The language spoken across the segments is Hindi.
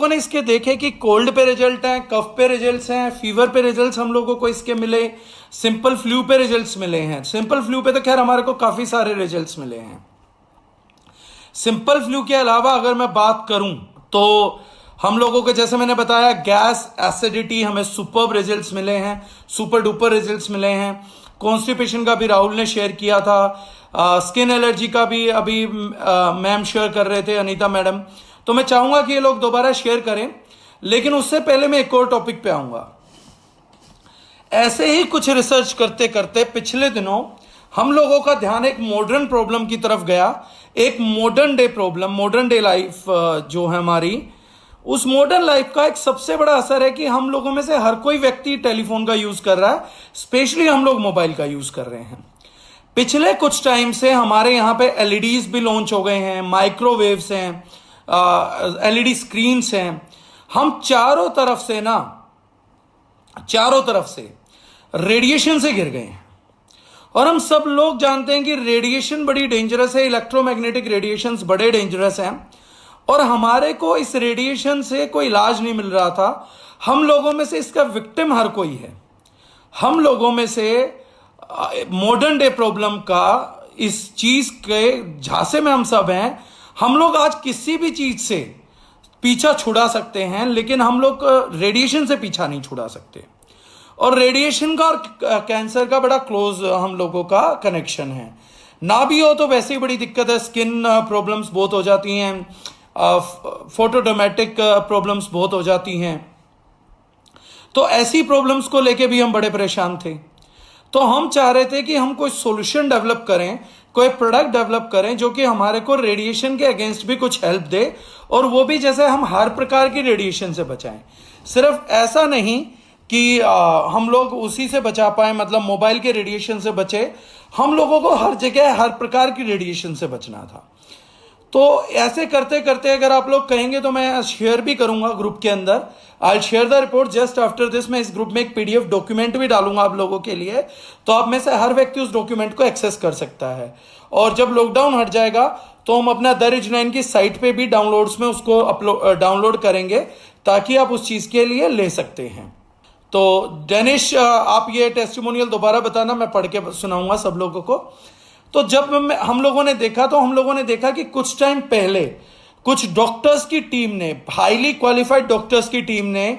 लोगों ने इसके देखे कि कोल्ड पे रिजल्ट हैं, कफ पे रिजल्ट्स हैं, फीवर पे रिजल्ट्स हम लोगों को इसके मिले, सिंपल फ्लू पे रिजल्ट्स मिले हैं। सिंपल फ्लू पे तो खैर हमारे को काफी सारे रिजल्ट्स मिले हैं। सिंपल फ्लू के अलावा अगर मैं बात करूं तो हम लोगों को, जैसे मैंने बताया, गैस, एसिडिटी, हमें सुपर्ब रिजल्ट्स मिले हैं, सुपर डुपर रिजल्ट्स मिले हैं। कॉन्स्टिपेशन का भी राहुल ने शेयर किया था। स्किन एलर्जी का भी अभी मैम शेयर कर रहे थे, अनीता मैडम। तो मैं चाहूंगा कि ये लोग दोबारा शेयर करें, लेकिन उससे पहले मैं एक और टॉपिक पे आऊंगा। ऐसे ही कुछ रिसर्च करते करते पिछले दिनों हम लोगों का ध्यान एक मॉडर्न प्रॉब्लम की तरफ गया। एक modern day problem, modern day life जो है हमारी, उस मॉडर्न लाइफ का एक सबसे बड़ा असर है कि हम लोगों में से हर कोई व्यक्ति टेलीफोन का यूज कर रहा है, स्पेशली हम लोग मोबाइल का यूज कर रहे हैं। पिछले कुछ टाइम से हमारे यहां पे एलईडीज भी लॉन्च हो गए हैं, माइक्रोवेव्स हैं, एलईडी स्क्रीन्स हैं। हम चारों तरफ से रेडिएशन से घिर गए हैं। और हम सब लोग जानते हैं कि रेडिएशन बड़ी डेंजरस है, इलेक्ट्रोमैग्नेटिक रेडिएशंस बड़े डेंजरस हैं। और हमारे को इस रेडिएशन से कोई इलाज नहीं मिल रहा था। हम लोगों में से इसका विक्टिम हर कोई है। हम लोगों में से मॉडर्न डे प्रॉब्लम का, इस चीज के झांसे में हम सब हैं। हम लोग आज किसी भी चीज से पीछा छुड़ा सकते हैं, लेकिन हम लोग रेडिएशन से पीछा नहीं छुड़ा सकते। और रेडिएशन का और कैंसर का बड़ा क्लोज हम लोगों का कनेक्शन है। ना भी हो तो वैसे ही बड़ी दिक्कत है। स्किन प्रॉब्लम्स बहुत हो जाती हैं, फोटोडोमेटिक प्रॉब्लम्स बहुत हो जाती हैं। तो ऐसी प्रॉब्लम्स को लेके भी हम बड़े परेशान थे। तो हम चाह रहे थे कि हम कोई सॉल्यूशन डेवलप करें, कोई प्रोडक्ट डेवलप करें जो कि हमारे को रेडिएशन के अगेंस्ट भी कुछ हेल्प दे, और वो भी जैसे हम हर प्रकार की रेडिएशन से बचाएं। सिर्फ ऐसा नहीं कि हम लोग उसी से बचा पाए, मतलब मोबाइल के रेडिएशन से बचे। हम लोगों को हर जगह हर प्रकार की रेडिएशन से बचना था। तो ऐसे करते करते अगर आप लोग कहेंगे तो मैं शेयर भी करूंगा ग्रुप के अंदर। I share the report just after this. मैं इस ग्रुप में एक पीडीएफ डॉक्यूमेंट भी डालूंगा आप लोगों के लिए, तो आप में से हर व्यक्ति उस डॉक्यूमेंट को एक्सेस कर सकता है। और जब लॉकडाउन हट जाएगा तो हम अपना द-9 की साइट पे भी डाउनलोड्स में उसको डाउनलोड करेंगे, ताकि आप उस चीज के लिए ले सकते हैं। तो डेनिश, आप ये टेस्टिमोनियल दोबारा बताना, मैं पढ़ के सुनाऊंगा सब लोगों को। तो जब हम लोगों ने देखा कि कुछ टाइम पहले कुछ डॉक्टर्स की टीम ने, हाईली क्वालिफाइड डॉक्टर्स की टीम ने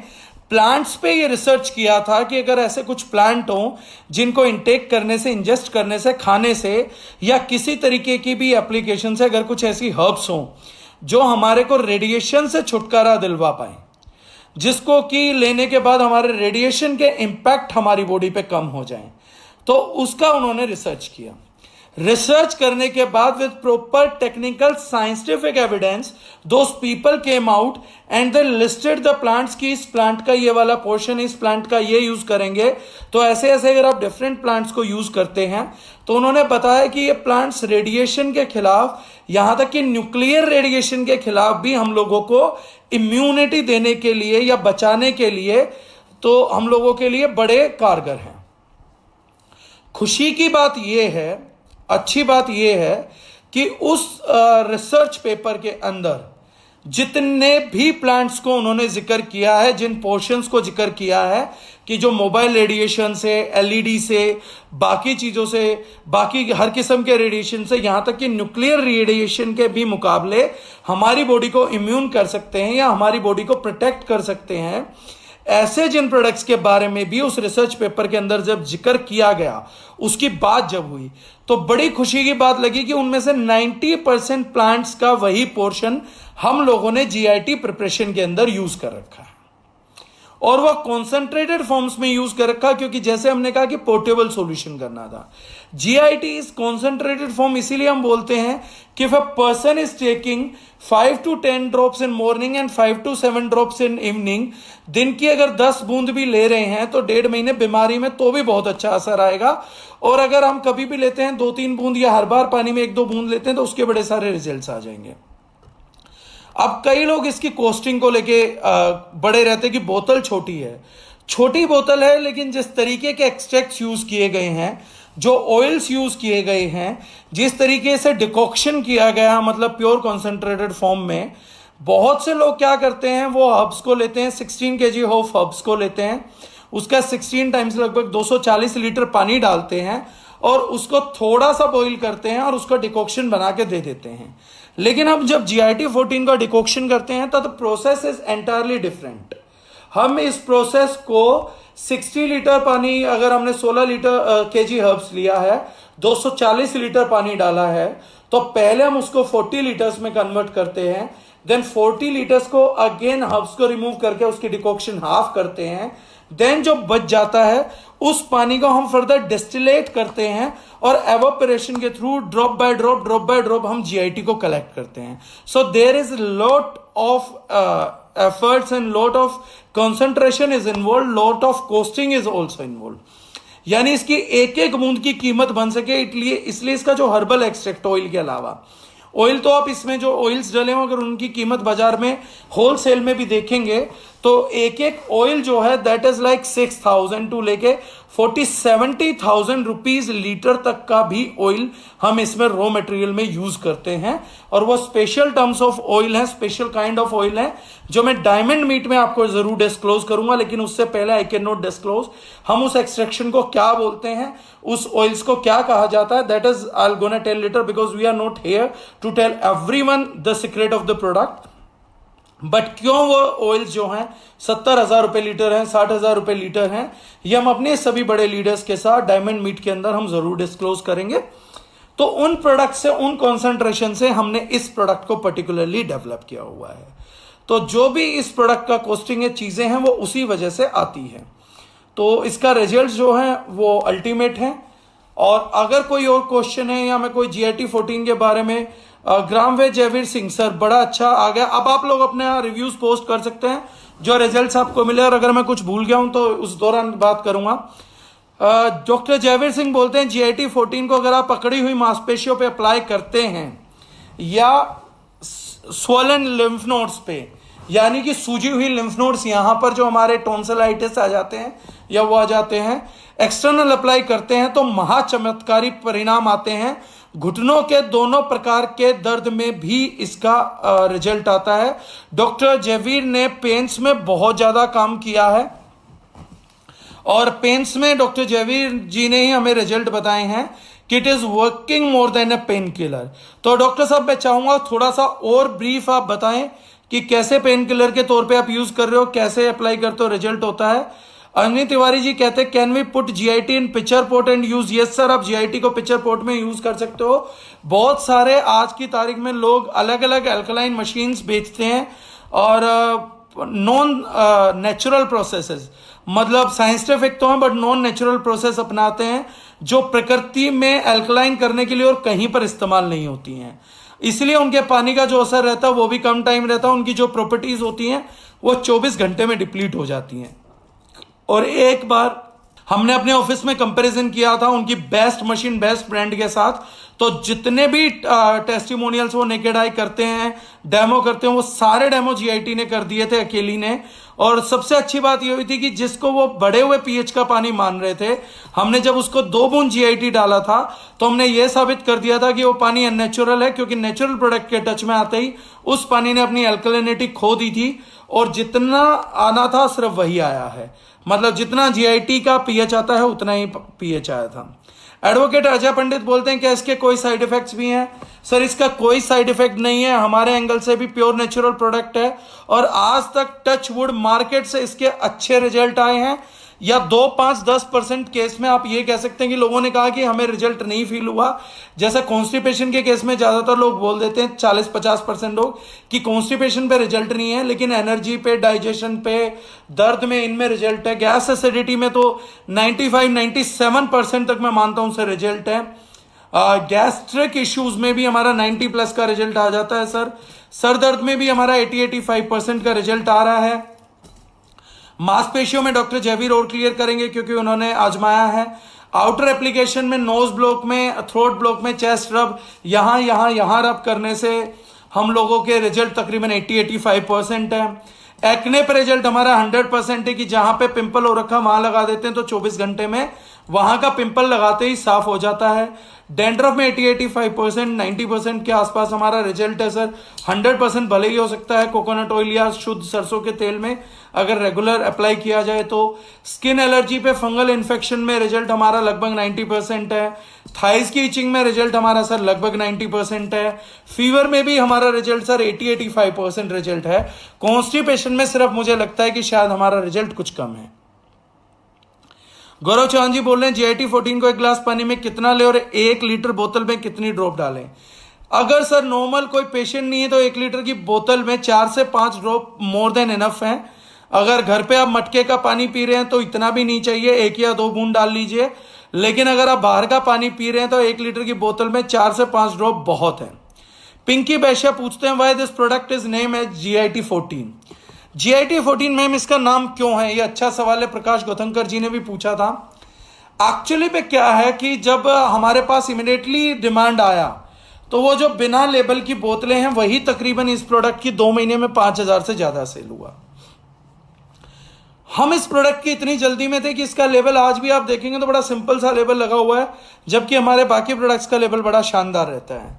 प्लांट्स पे ये रिसर्च किया था कि अगर ऐसे कुछ प्लांट हो जिनको इंटेक करने से, इंजेस्ट करने से, खाने से, या किसी तरीके की भी एप्लीकेशन से, अगर कुछ ऐसी हर्ब्स हो जो हमारे को रेडिएशन से छुटकारा दिलवा पाए, जिसको कि लेने के बाद हमारे रेडिएशन के इंपैक्ट हमारी बॉडी पे कम हो जाए, तो उसका उन्होंने रिसर्च किया। रिसर्च करने के बाद with proper technical scientific evidence those people came out and they listed the plants की इस प्लांट का ये वाला पोर्शन, इस प्लांट का ये यूज करेंगे तो ऐसे ऐसे अगर आप डिफरेंट प्लांट्स को यूज करते हैं, तो उन्होंने बताया कि ये प्लांट्स रेडिएशन के खिलाफ, यहां तक कि न्यूक्लियर रेडिएशन के खिलाफ भी हम लोगों को इम्यूनिटी देने के लिए या बचाने के लिए, तो हम लोगों के लिए बड़े कारगर हैं। खुशी की बात यह है, अच्छी बात यह है कि उस रिसर्च पेपर के अंदर जितने भी प्लांट्स को उन्होंने जिक्र किया है, जिन पोर्शंस को जिक्र किया है कि जो मोबाइल रेडिएशन से, एलईडी से, बाकी चीजों से, बाकी हर किस्म के रेडिएशन से, यहां तक कि न्यूक्लियर रेडिएशन के भी मुकाबले हमारी बॉडी को इम्यून कर सकते हैं या हमारी बॉडी को प्रोटेक्ट कर सकते हैं, ऐसे जिन प्रोडक्ट्स के बारे में भी उस रिसर्च पेपर के अंदर जब जिक्र किया गया, उसकी बात जब हुई, तो बड़ी खुशी की बात लगी कि उनमें से 90% प्लांट्स का वही पोर्शन हम लोगों ने जीआईटी प्रिपरेशन के अंदर यूज कर रखा है। और वह कॉन्सेंट्रेटेड फॉर्म्स में यूज कर रखा, क्योंकि जैसे हमने कहा कि पोर्टेबल सॉल्यूशन करना था। जीआईटी इज कॉन्सेंट्रेटेड फॉर्म, इसीलिए हम बोलते हैं कि if a person is taking 5 to 10 drops in morning and 5 to 7 drops in evening, दिन की अगर 10 बूंद भी ले रहे हैं तो 1.5 महीने बीमारी में तो भी बहुत अच्छा असर आएगा। और अगर हम कभी भी लेते हैं 2-3 बूंद या हर बार पानी में 1-2 बूंद लेते हैं तो उसके बड़े सारे रिजल्ट्स आ जाएंगे। अब कई लोग इसकी कॉस्टिंग को लेके बड़े रहते कि बोतल छोटी है। छोटी बोतल है, लेकिन जिस तरीके के एक्सट्रैक्ट्स यूज किए गए हैं, जो ऑयल्स यूज किए गए हैं, जिस तरीके से डिकॉक्शन किया गया, मतलब प्योर कॉन्सेंट्रेटेड फॉर्म में, बहुत से लोग क्या करते हैं, वो हर्ब्स को लेते हैं, 16 kg ऑफ हर्ब्स को लेते हैं, उसका 16 टाइम्स लगभग 240 लीटर पानी डालते हैं और उसको थोड़ा सा बॉईल करते हैं और उसका डिकॉक्शन बना के दे देते हैं। लेकिन अब जब GIT 14 का डिकॉक्शन करते हैं तो प्रोसेस इज एंटायरली डिफरेंट। हम इस प्रोसेस को 60 लीटर पानी, अगर हमने 16 लीटर kg हर्ब्स लिया है, 240 लीटर पानी डाला है, तो पहले हम उसको 40 लीटर्स में कन्वर्ट करते हैं, देन 40 लीटर्स को अगेन हर्ब्स को रिमूव करके उसकी डिकॉक्शन हाफ करते हैं, देन जो बच जाता है उस पानी को हम फर्दर डिस्टिलेट करते हैं और एवापोरेशन के थ्रू ड्रॉप बाय ड्रॉप हम GIT को कलेक्ट करते हैं। So there is lot of efforts and lot of concentration is involved, lot of costing is also involved। यानी इसकी एक एक बूंद की कीमत बन सके, इसलिए इसका जो हर्बल एक्सट्रैक्ट ऑयल के अलावा ऑयल, तो आप इसमें जो ऑयल्स डले हो अगर उनकी कीमत बाजार में होलसेल में भी देखेंगे तो एक एक ऑयल जो है दैट इज लाइक 6,000 टू लेके 40-70,000 रुपीज लीटर तक का भी ऑयल हम इसमें रॉ मटेरियल में यूज करते हैं। और वो स्पेशल टर्म्स ऑफ ऑयल है, स्पेशल काइंड ऑफ ऑयल है, जो मैं डायमंड मीट में आपको जरूर डिस्क्लोज करूंगा, लेकिन उससे पहले आई कैन नॉट डिस्क्लोज हम उस एक्सट्रैक्शन को क्या बोलते हैं, उस ऑयल्स को क्या कहा जाता है, that is I will gonna tell later because we are not here to tell everyone the secret of the product. But क्यों वो ऑयल्स जो हैं 70,000 रुपए लीटर हैं, 60,000 रुपए लीटर हैं, ये हम अपने सभी बड़े लीडर्स के साथ डायमंड मीट के अंदर हम जरूर डिस्क्लोज करेंगे। तो उन प्रोडक्ट से, उन कॉन्सेंट्रेशन से हमने इस प्रोडक्ट को पर्टिकुलरली डेवलप किया हुआ है। तो जो भी इस प्रोडक्ट का कॉस्टिंग है, चीजें हैं, वो उसी वजह से आती है। तो इसका रिजल्ट जो है वो अल्टीमेट है। और अगर कोई और क्वेश्चन है या मैं कोई GIT 14 के बारे में, ग्रामवेद जयवीर सिंह सर बड़ा अच्छा आ गया। अब आप लोग अपने रिव्यूज पोस्ट कर सकते हैं जो रिजल्ट्स आपको मिले, और अगर मैं कुछ भूल गया हूं तो उस दौरान बात करूंगा। डॉक्टर जयवीर सिंह बोलते हैं GIT 14 को अगर आप पकड़ी हुई मांसपेशियों पे अप्लाई करते हैं या स्वोलन लिम्फ नोड्स पे, यानी कि सूजी हुई लिम्फ नोड्स यहां पर जो हमारे टॉन्सिलाइटिस आ जाते हैं या वो आ जाते हैं, एक्सटर्नल अप्लाई करते हैं तो महाचमत्कारी परिणाम आते हैं। घुटनों के दोनों प्रकार के दर्द में भी इसका रिजल्ट आता है। डॉक्टर जयवीर ने पेन्स में बहुत ज्यादा काम किया है और पेन्स में डॉक्टर जयवीर जी ने ही हमें रिजल्ट बताए हैं कि it is working more than A pain killer. तो डॉक्टर साहब मैं चाहूंगा थोड़ा सा और ब्रीफ आप बताएं कि कैसे पेन किलर के तौर पे आप यूज कर रहे हो, कैसे अप्लाई करते हो, रिजल्ट होता है। अग्नि तिवारी जी कहते हैं can we put GIT in picture pot and use. Yes sir, आप GIT को पिक्चर पोट में यूज कर सकते हो। बहुत सारे आज की तारीख में लोग अलग अलग अल्कलाइन मशीन्स बेचते हैं और नॉन नेचुरल प्रोसेसेस, मतलब साइंटिफिक तो है बट नॉन नेचुरल प्रोसेस अपनाते हैं जो प्रकृति में अल्कलाइन करने के लिए और कहीं पर इस्तेमाल नहीं होती हैं। इसलिए उनके पानी का जो असर रहता है वो भी कम टाइम रहता है, उनकी जो प्रॉपर्टीज होती हैं वो 24 घंटे में डिप्लीट हो जाती हैं। और एक बार हमने अपने ऑफिस में कंपैरिजन किया था उनकी बेस्ट मशीन, बेस्ट ब्रांड के साथ, तो जितने भी टेस्टिमोनियल्स वो नेकेड आई करते हैं, डेमो करते हैं, वो सारे डेमो GIT ने कर दिए थे, अकेली ने। और सबसे अच्छी बात ये हुई थी कि जिसको वो बढ़े हुए pH का पानी मान रहे थे, हमने जब उसको 2 बूंद GIT डाला था तो हमने ये साबित कर दिया था कि वो पानी अननेचुरल है, क्योंकि नेचुरल प्रोडक्ट के टच में आते ही उस पानी ने अपनी अल्कलिनिटी खो दी थी और जितना आना था सिर्फ वही आया है। मतलब जितना GIT का pH आता है उतना ही pH आया था। एडवोकेट अजय पंडित बोलते हैं क्या इसके कोई साइड इफेक्ट्स भी हैं? सर इसका कोई साइड इफेक्ट नहीं है, हमारे एंगल से भी प्योर नेचुरल प्रोडक्ट है और आज तक टच वुड मार्केट से इसके अच्छे रिजल्ट आए हैं। या 2-5-10% केस में आप ये कह सकते हैं कि लोगों ने कहा कि हमें रिजल्ट नहीं फील हुआ। जैसे कॉन्स्टिपेशन के केस में ज्यादातर लोग बोल देते हैं 40-50% लोग कि कॉन्स्टिपेशन पे रिजल्ट नहीं है, लेकिन एनर्जी पे, डाइजेशन पे, दर्द में, इनमें रिजल्ट है। गैस एसिडिटी में तो 95-97% तक मैं मानता हूं सर रिजल्ट है। गैस्ट्रिक इश्यूज में भी हमारा 90+ का रिजल्ट आ जाता है सर। सर दर्द में भी हमारा 80-85% का रिजल्ट आ रहा है। मांसपेशियों में डॉक्टर जयवीर और क्लियर करेंगे क्योंकि उन्होंने आजमाया है। आउटर एप्लीकेशन में, नोज ब्लॉक में, थ्रोट ब्लॉक में, चेस्ट रब, यहां रब करने से हम लोगों के रिजल्ट तकरीबन 80-85% है। एक्ने पे रिजल्ट हमारा 100% है कि जहां पे पिंपल हो रखा वहां लगा देते हैं तो 24 घंटे में वहां का पिंपल लगाते ही साफ हो जाता है। डैंड्रफ में 80-85%, 90% के आसपास हमारा रिजल्ट है सर। 100% भले ही हो सकता है कोकोनट ऑयल या शुद्ध सरसों के तेल में अगर रेगुलर अप्लाई किया जाए तो। स्किन एलर्जी पे फंगल इन्फेक्शन में रिजल्ट हमारा लगभग 90% है। थाइस की इचिंग में रिजल्ट हमारा सर लगभग 90% है। फीवर में भी हमारा रिजल्ट सर 80-85% रिजल्ट है। कॉन्स्टिपेशन में सिर्फ मुझे लगता है कि शायद हमारा रिजल्ट कुछ कम है। गौरव चौहान जी बोल रहे हैं GIT 14 को 1 गिलास पानी में कितना ले और 1 लीटर बोतल में कितनी ड्रॉप डालें। अगर सर नॉर्मल कोई पेशेंट नहीं है तो 1 लीटर की बोतल में 4 से 5 ड्रॉप मोर देन इनफ है। अगर घर पे आप मटके का पानी पी रहे हैं तो इतना भी नहीं चाहिए, 1 या 2 बूंद डाल लीजिए। लेकिन अगर आप बाहर का पानी पी रहे हैं तो 1 लीटर की बोतल में 4 से 5 ड्रॉप बहुत है। पिंकी बैश्या पूछते हैं why this product is name as GIT 14। GIT 14 ma'am इसका नाम क्यों है, ये अच्छा सवाल है। प्रकाश गौतमकर जी ने भी पूछा था। एक्चुअली पे क्या है कि जब हमारे पास इमिडिएटली डिमांड आया तो वो जो बिना लेबल की बोतलें हैं वही तकरीबन इस प्रोडक्ट की 2 महीने में 5,000 से ज्यादा सेल हुआ। हम इस प्रोडक्ट की इतनी जल्दी में थे कि इसका लेबल आज भी आप देखेंगे तो बड़ा सिंपल सा लेबल लगा हुआ है, जबकि हमारे बाकी प्रोडक्ट्स का लेबल बड़ा शानदार रहता है।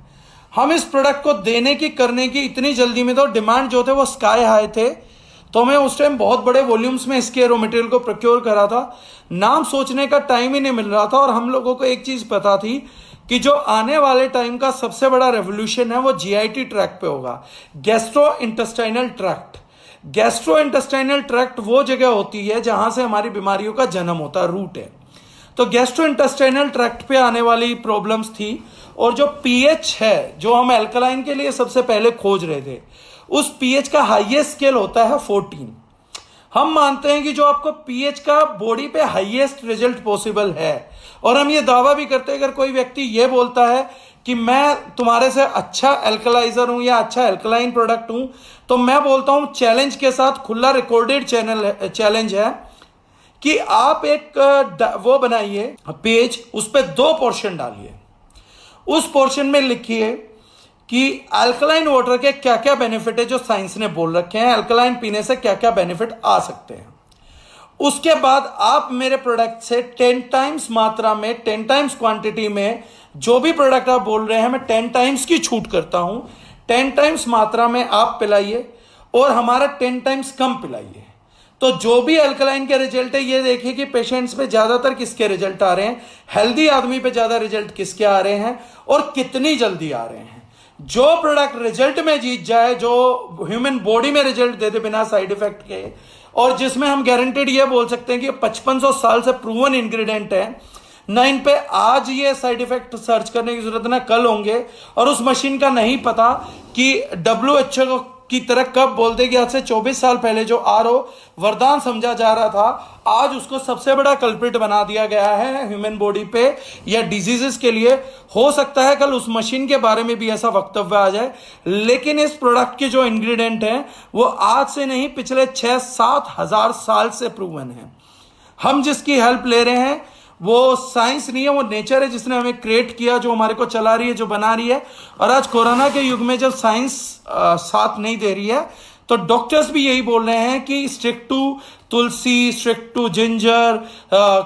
हम इस प्रोडक्ट को देने की करने की इतनी जल्दी में, तो डिमांड जो थे वो स्काई हाई थे, तो मैं उस टाइम बहुत बड़े वॉल्यूम्स में इसके रॉ मटेरियल को प्रोक्योर करा था। नाम सोचने का टाइम ही नहीं मिल रहा था। और हम लोगों को एक चीज पता थी कि जो आने वाले टाइम का सबसे बड़ा रेवोल्यूशन है वो GIT ट्रैक पे होगा, gastro intestinal tract. Gastro intestinal tract वो जगह होती है जहां से हमारी बीमारियों का जन्म होता है, रूट है। तो गैस्ट्रो इंटेस्टाइनल ट्रैक्ट पे आने वाली प्रॉब्लम्स थी। और जो pH है, जो हम एल्कलाइन के लिए सबसे पहले खोज रहे थे, उस pH का हाईएस्ट स्केल होता है 14। हम मानते हैं कि जो आपको pH का बॉडी पे हाईएस्ट रिजल्ट पॉसिबल है, और हम ये दावा भी करते हैं अगर कोई व्यक्ति ये बोलता है कि मैं तुम्हारे से अच्छा एल्कलाइजर हूं या अच्छा एल्कलाइन प्रोडक्ट हूं, तो मैं बोलता हूं चैलेंज के साथ, खुला रिकॉर्डेड चैलेंज है कि आप एक वो बनाइए पेज, उस पर 2 पोर्शन डालिए। उस पोर्शन में लिखिए कि अल्कलाइन वाटर के क्या क्या बेनिफिट है जो साइंस ने बोल रखे हैं, अल्कलाइन पीने से क्या क्या बेनिफिट आ सकते हैं। उसके बाद आप मेरे प्रोडक्ट से 10 टाइम्स मात्रा में, 10 टाइम्स क्वांटिटी में जो भी प्रोडक्ट आप बोल रहे हैं, मैं 10 टाइम्स की छूट करता हूं, 10 टाइम्स मात्रा में आप पिलाइए और हमारा 10 टाइम्स कम पिलाइए। तो जो भी अल्कलाइन के रिजल्ट है, ये देखिए कि पेशेंट्स पे ज्यादातर किसके रिजल्ट आ रहे हैं, हेल्दी आदमी पे ज्यादा रिजल्ट किसके आ रहे हैं और कितनी जल्दी आ रहे हैं। जो प्रोडक्ट रिजल्ट में जीत जाए, जो ह्यूमन बॉडी में रिजल्ट दे दे बिना साइड इफेक्ट के, और जिसमें हम गारंटेड ये बोल सकते हैं कि 5500 साल से प्रूवन इंग्रेडिएंट है, ना इन पे आज ये साइड इफेक्ट सर्च करने की जरूरत ना कल होंगे। और उस मशीन का नहीं पता कि WHO की तरह कब बोल दे कि आज से 24 साल पहले जो RO वरदान समझा जा रहा था, आज उसको सबसे बड़ा कल्प्रिट बना दिया गया है ह्यूमन बॉडी पे या डिजीजेस के लिए। हो सकता है कल उस मशीन के बारे में भी ऐसा वक्तव्य आ जाए, लेकिन इस प्रोडक्ट के जो इंग्रेडिएंट हैं वो आज से नहीं, पिछले 6-7 हजार साल से प्रूवन है। हम जिसकी हेल्प ले रहे हैं वो साइंस नहीं है, वो नेचर है जिसने हमें क्रिएट किया, जो हमारे को चला रही है, जो बना रही है। और आज कोरोना के युग में जब साइंस साथ नहीं दे रही है, तो डॉक्टर्स भी यही बोल रहे हैं कि stick to tulsi, stick to ginger.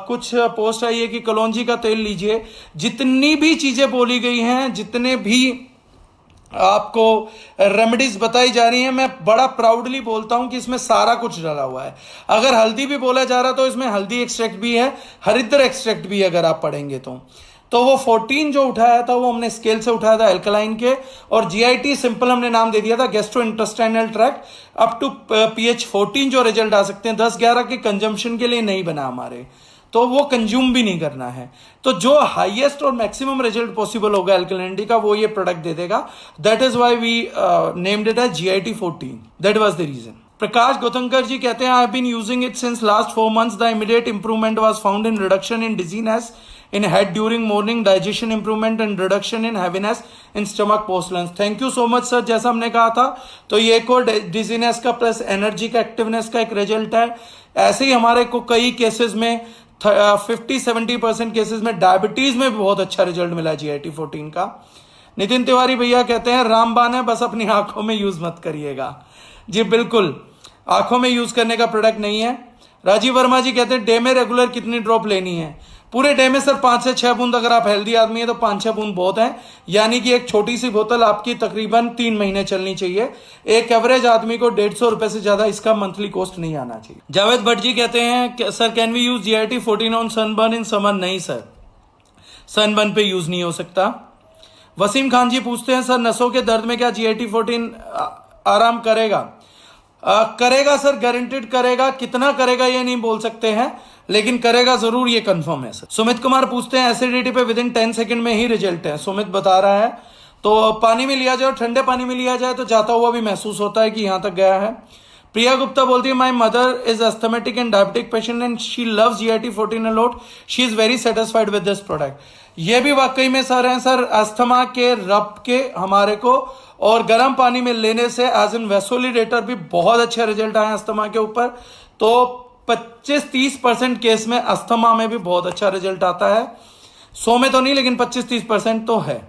कुछ पोस्ट आई है कि कलौंजी का तेल लीजिए। जितनी भी चीजें बोली गई हैं, जितने भी आपको रेमेडीज बताई जा रही हैं, मैं बड़ा प्राउडली बोलता हूं कि इसमें सारा कुछ डाला हुआ है। अगर हल्दी भी बोला जा रहा तो इसमें हल्दी एक्सट्रैक्ट भी है, हरिद्र एक्सट्रैक्ट भी है। अगर आप पढ़ेंगे तो वो 14 जो उठाया था वो हमने स्केल से उठाया था एल्कलाइन के, और GIT सिंपल हमने नाम दे दिया था gastro intestinal tract. Up to pH 14 जो रिजल्ट आ सकते हैं, 10-11 के कंजम्पशन के लिए नहीं बना हमारे, तो वो कंज्यूम भी नहीं करना है। तो जो हाईएस्ट और मैक्सिमम रिजल्ट पॉसिबल होगा एल्कलाइनिटी का, वो ये प्रोडक्ट दे देगा। That is why we named it as GIT 14। That was the reason. Prakash Gautamkar ji कहते हैं I have been using it since last 4 months। The immediate improvement was found in reduction in dizziness in head during morning, digestion improvement and reduction in heaviness in stomach postulance। Thank you so much sir. जैसा हमने कहा था, तो ये एक और डिजीनेस का प्लस एनर्जी का, एक्टिवनेस का एक रिजल्ट है। ऐसे ही हमारे को कई केसेस में 50-70% केसेस में डायबिटीज में भी बहुत अच्छा रिजल्ट मिला GIT 14 का। नितिन तिवारी भैया कहते हैं रामबाण है, बस अपनी आंखों में यूज मत करिएगा। जी बिल्कुल, आंखों में यूज करने का प्रोडक्ट नहीं है। राजीव वर्मा जी कहते हैं डे में रेगुलर कितनी ड्रॉप लेनी है। पूरे डे में सर 5 से 6 बूंद, अगर आप हेल्दी आदमी है तो 5-6 बूंद बहुत है, यानी कि एक छोटी सी बोतल आपकी तकरीबन 3 महीने चलनी चाहिए। एक एवरेज आदमी को 150 रुपए से ज्यादा इसका मंथली कॉस्ट नहीं आना चाहिए। जावेद भट्ट जी कहते हैं sir can we use GIT14 on sunburn in summer? नहीं सर, सनबर्न पे यूज नहीं हो सकता। वसीम खान जी पूछते हैं सर नसों के दर्द में क्या GIT14 आराम करेगा? करेगा सर, गारंटेड करेगा। कितना करेगा ये नहीं बोल सकते हैं, लेकिन करेगा जरूर, ये कंफर्म है सर। सुमित कुमार पूछते हैं एसिडिटी पे विदिन 10 सेकंड में ही रिजल्ट है। सुमित बता रहा है तो पानी में लिया जाए, ठंडे पानी में लिया जाए तो जाता हुआ भी महसूस होता है कि यहां तक गया है। प्रिया गुप्ता बोलती है my mother is asthmatic and diabetic patient and she loves GIT14 a lot, she is very satisfied with this product. ये भी वाकई में सर हैं सर, अस्थमा के रब के हमारे को और गर्म पानी में लेने से एज एन वेसोलिडेटर भी बहुत अच्छे रिजल्ट आए अस्थमा के ऊपर। तो 25-30% केस में अस्थमा में भी बहुत अच्छा रिजल्ट आता है, 100 में तो नहीं लेकिन 25-30% तो है।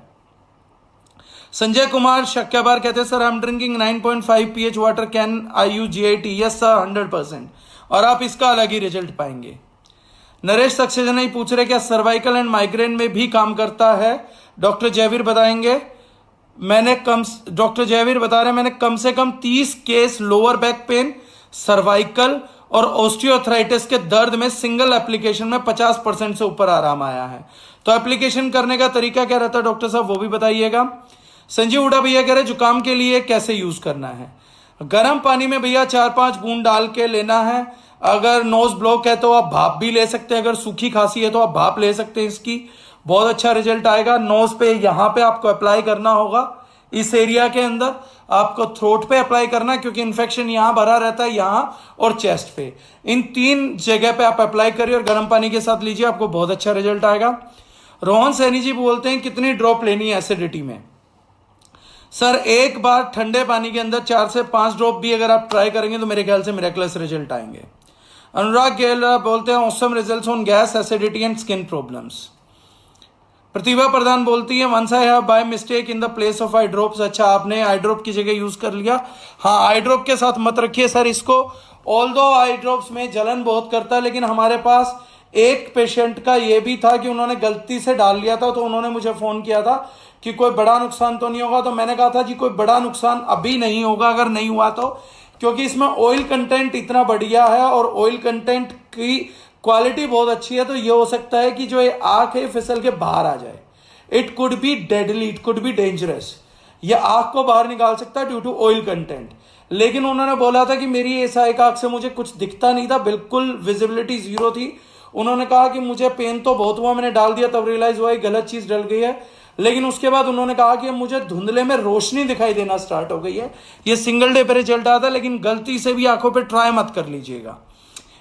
संजय कुमार शक्याबार कहते हैं sir I am drinking 9.5 pH water, can I use GIT? Yes sir 100%, और आप इसका अलग ही रिजल्ट पाएंगे। नरेश सक्सेना ही पूछ रहे क्या सर्वाइकल एंड माइग्रेन में भी काम करता है? डॉक्टर जयवीर बताएंगे। डॉक्टर जयवीर बता रहे हैं मैंने कम से कम 30 case lower back pain, cervical और ऑस्टियोआर्थराइटिस के दर्द में सिंगल एप्लीकेशन में 50% से ऊपर आराम आया है। तो एप्लीकेशन करने का तरीका क्या रहता है डॉक्टर साहब, वो भी बताइएगा। संजीव हुडा भैया कह रहे जुकाम के लिए कैसे यूज करना है? गर्म पानी में भैया 4-5 बूंद डाल के लेना है। अगर नोज ब्लॉक है तो आप भाप भी ले सकते हैं, अगर सूखी खांसी है तो आप भाप ले सकते हैं, इसकी बहुत अच्छा रिजल्ट आएगा। नोज पे यहां पे आपको अप्लाई करना होगा, इस एरिया के अंदर आपको थ्रोट पे अप्लाई करना है क्योंकि इन्फेक्शन यहां भरा रहता है, यहां और चेस्ट पे, इन 3 जगह पे आप अप्लाई करिए और गर्म पानी के साथ लीजिए, आपको बहुत अच्छा रिजल्ट आएगा। रोहन सैनी जी बोलते हैं कितनी ड्रॉप लेनी है एसिडिटी में? सर एक बार ठंडे पानी के अंदर 4 से 5 ड्रॉप भी अगर आप ट्राई करेंगे तो मेरे ख्याल से मिरेकलस रिजल्ट आएंगे। अनुराग गेल बोलते हैं awesome results on gas, acidity and skin problems. Pratibha Pradhan बोलती है once I have by mistake in the place of eye drops. अच्छा, आपने आई ड्रॉप की जगह यूज कर लिया। हाँ, आई ड्रॉप के साथ मत रखिए सर इसको, ऑल्दो आई ड्रॉप्स में जलन बहुत करता है, लेकिन हमारे पास एक पेशेंट का ये भी था कि उन्होंने गलती से डाल लिया था, तो उन्होंने मुझे फोन किया था कि कोई बड़ा नुकसान तो नहीं होगा, तो मैंने कहा था जी कोई बड़ा नुकसान अभी नहीं होगा, अगर नहीं हुआ तो, क्योंकि इसमें ऑयल कंटेंट इतना बढ़िया है और ऑयल कंटेंट की क्वालिटी बहुत अच्छी है। तो ये हो सकता है कि जो ये आंख है फिसल के बाहर आ जाए। It could be deadly, it could be dangerous, ये आंख को बाहर निकाल सकता है ड्यू टू ऑयल कंटेंट। लेकिन उन्होंने बोला था कि मेरी इस एक आंख से मुझे कुछ दिखता नहीं था, बिल्कुल विजिबिलिटी 0 थी। उन्होंने कहा कि मुझे पेन तो बहुत हुआ, मैंने डाल दिया तब रियलाइज हुआ गलत चीज डल गई है, लेकिन उसके बाद उन्होंने कहा कि मुझे धुंधले में रोशनी दिखाई देना स्टार्ट हो गई है। ये सिंगल डे पे रिजल्ट आता है, लेकिन गलती से भी आंखों पे ट्राई मत कर लीजिएगा,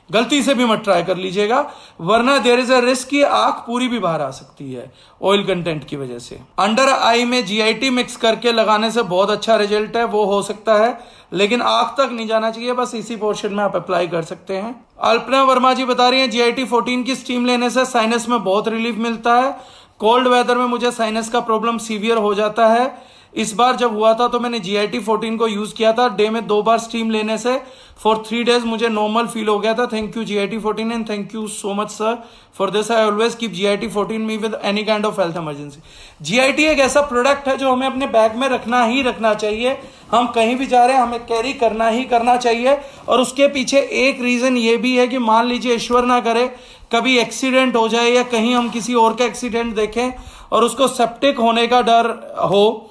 गलती से भी मत ट्राई कर लीजिएगा, वरना देयर इज अ रिस्क कि आंख पूरी भी बाहर आ सकती है ऑयल कंटेंट की वजह से। अंडर आई में GIT मिक्स करके लगाने से बहुत अच्छा रिजल्ट है, वो हो सकता है, लेकिन आंख तक नहीं जाना चाहिए, बस इसी पोर्शन में आप अप्लाई कर सकते हैं। अल्पना वर्मा जी बता रही हैं GIT14 की स्टीम लेने से साइनस में बहुत रिलीफ मिलता है। कोल्ड वेदर में मुझे साइनस का प्रॉब्लम सीवियर हो जाता है। इस बार जब हुआ था तो मैंने GIT14 को यूज किया था, डे में 2 बार स्टीम लेने से फॉर 3 डेज मुझे नॉर्मल फील हो गया था। Thank you GIT14 and thank you so much sir for this. I always keep GIT14 me with any kind of health emergency. GIT एक ऐसा प्रोडक्ट है जो हमें अपने बैग में रखना ही रखना चाहिए, हम कहीं भी जा रहे हैं हमें कैरी करना ही करना चाहिए। और उसके पीछे एक रीजन ये भी है कि मान लीजिए ईश्वर ना करे कभी एक्सीडेंट हो जाए या कहीं हम किसी और का एक्सीडेंट देखें और उसको सेप्टिक होने का डर हो,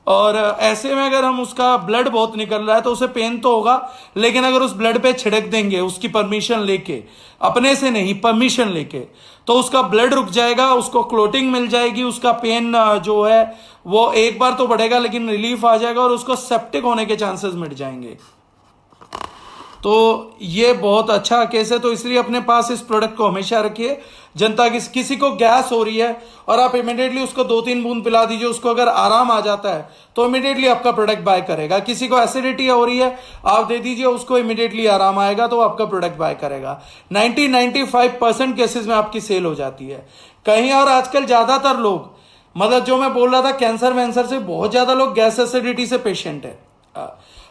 और ऐसे में अगर हम उसका ब्लड बहुत निकल रहा है तो उसे पेन तो होगा, लेकिन अगर उस ब्लड पे छिड़क देंगे उसकी परमिशन लेके, अपने से नहीं परमिशन लेके, तो उसका ब्लड रुक जाएगा, उसको क्लोटिंग मिल जाएगी, उसका पेन जो है वो एक बार तो बढ़ेगा लेकिन रिलीफ आ जाएगा और उसको सेप्टिक होने के चांसेस मिट जाएंगे। तो ये बहुत अच्छा केस है, तो इसलिए अपने पास इस प्रोडक्ट को हमेशा रखिए। जनता किसी को गैस हो रही है और आप इमीडिएटली उसको 2-3 बूंद पिला दीजिए, उसको अगर आराम आ जाता है तो इमीडिएटली आपका प्रोडक्ट बाय करेगा। किसी को एसिडिटी हो रही है आप दे दीजिए, उसको इमीडिएटली आराम आएगा तो आपका प्रोडक्ट बाय करेगा। 90-95% केसेस में आपकी सेल हो जाती है। कहीं और आजकल ज्यादातर लोग, मतलब जो मैं बोल रहा था कैंसर वैंसर से बहुत ज्यादा लोग गैस एसिडिटी से पेशेंट है।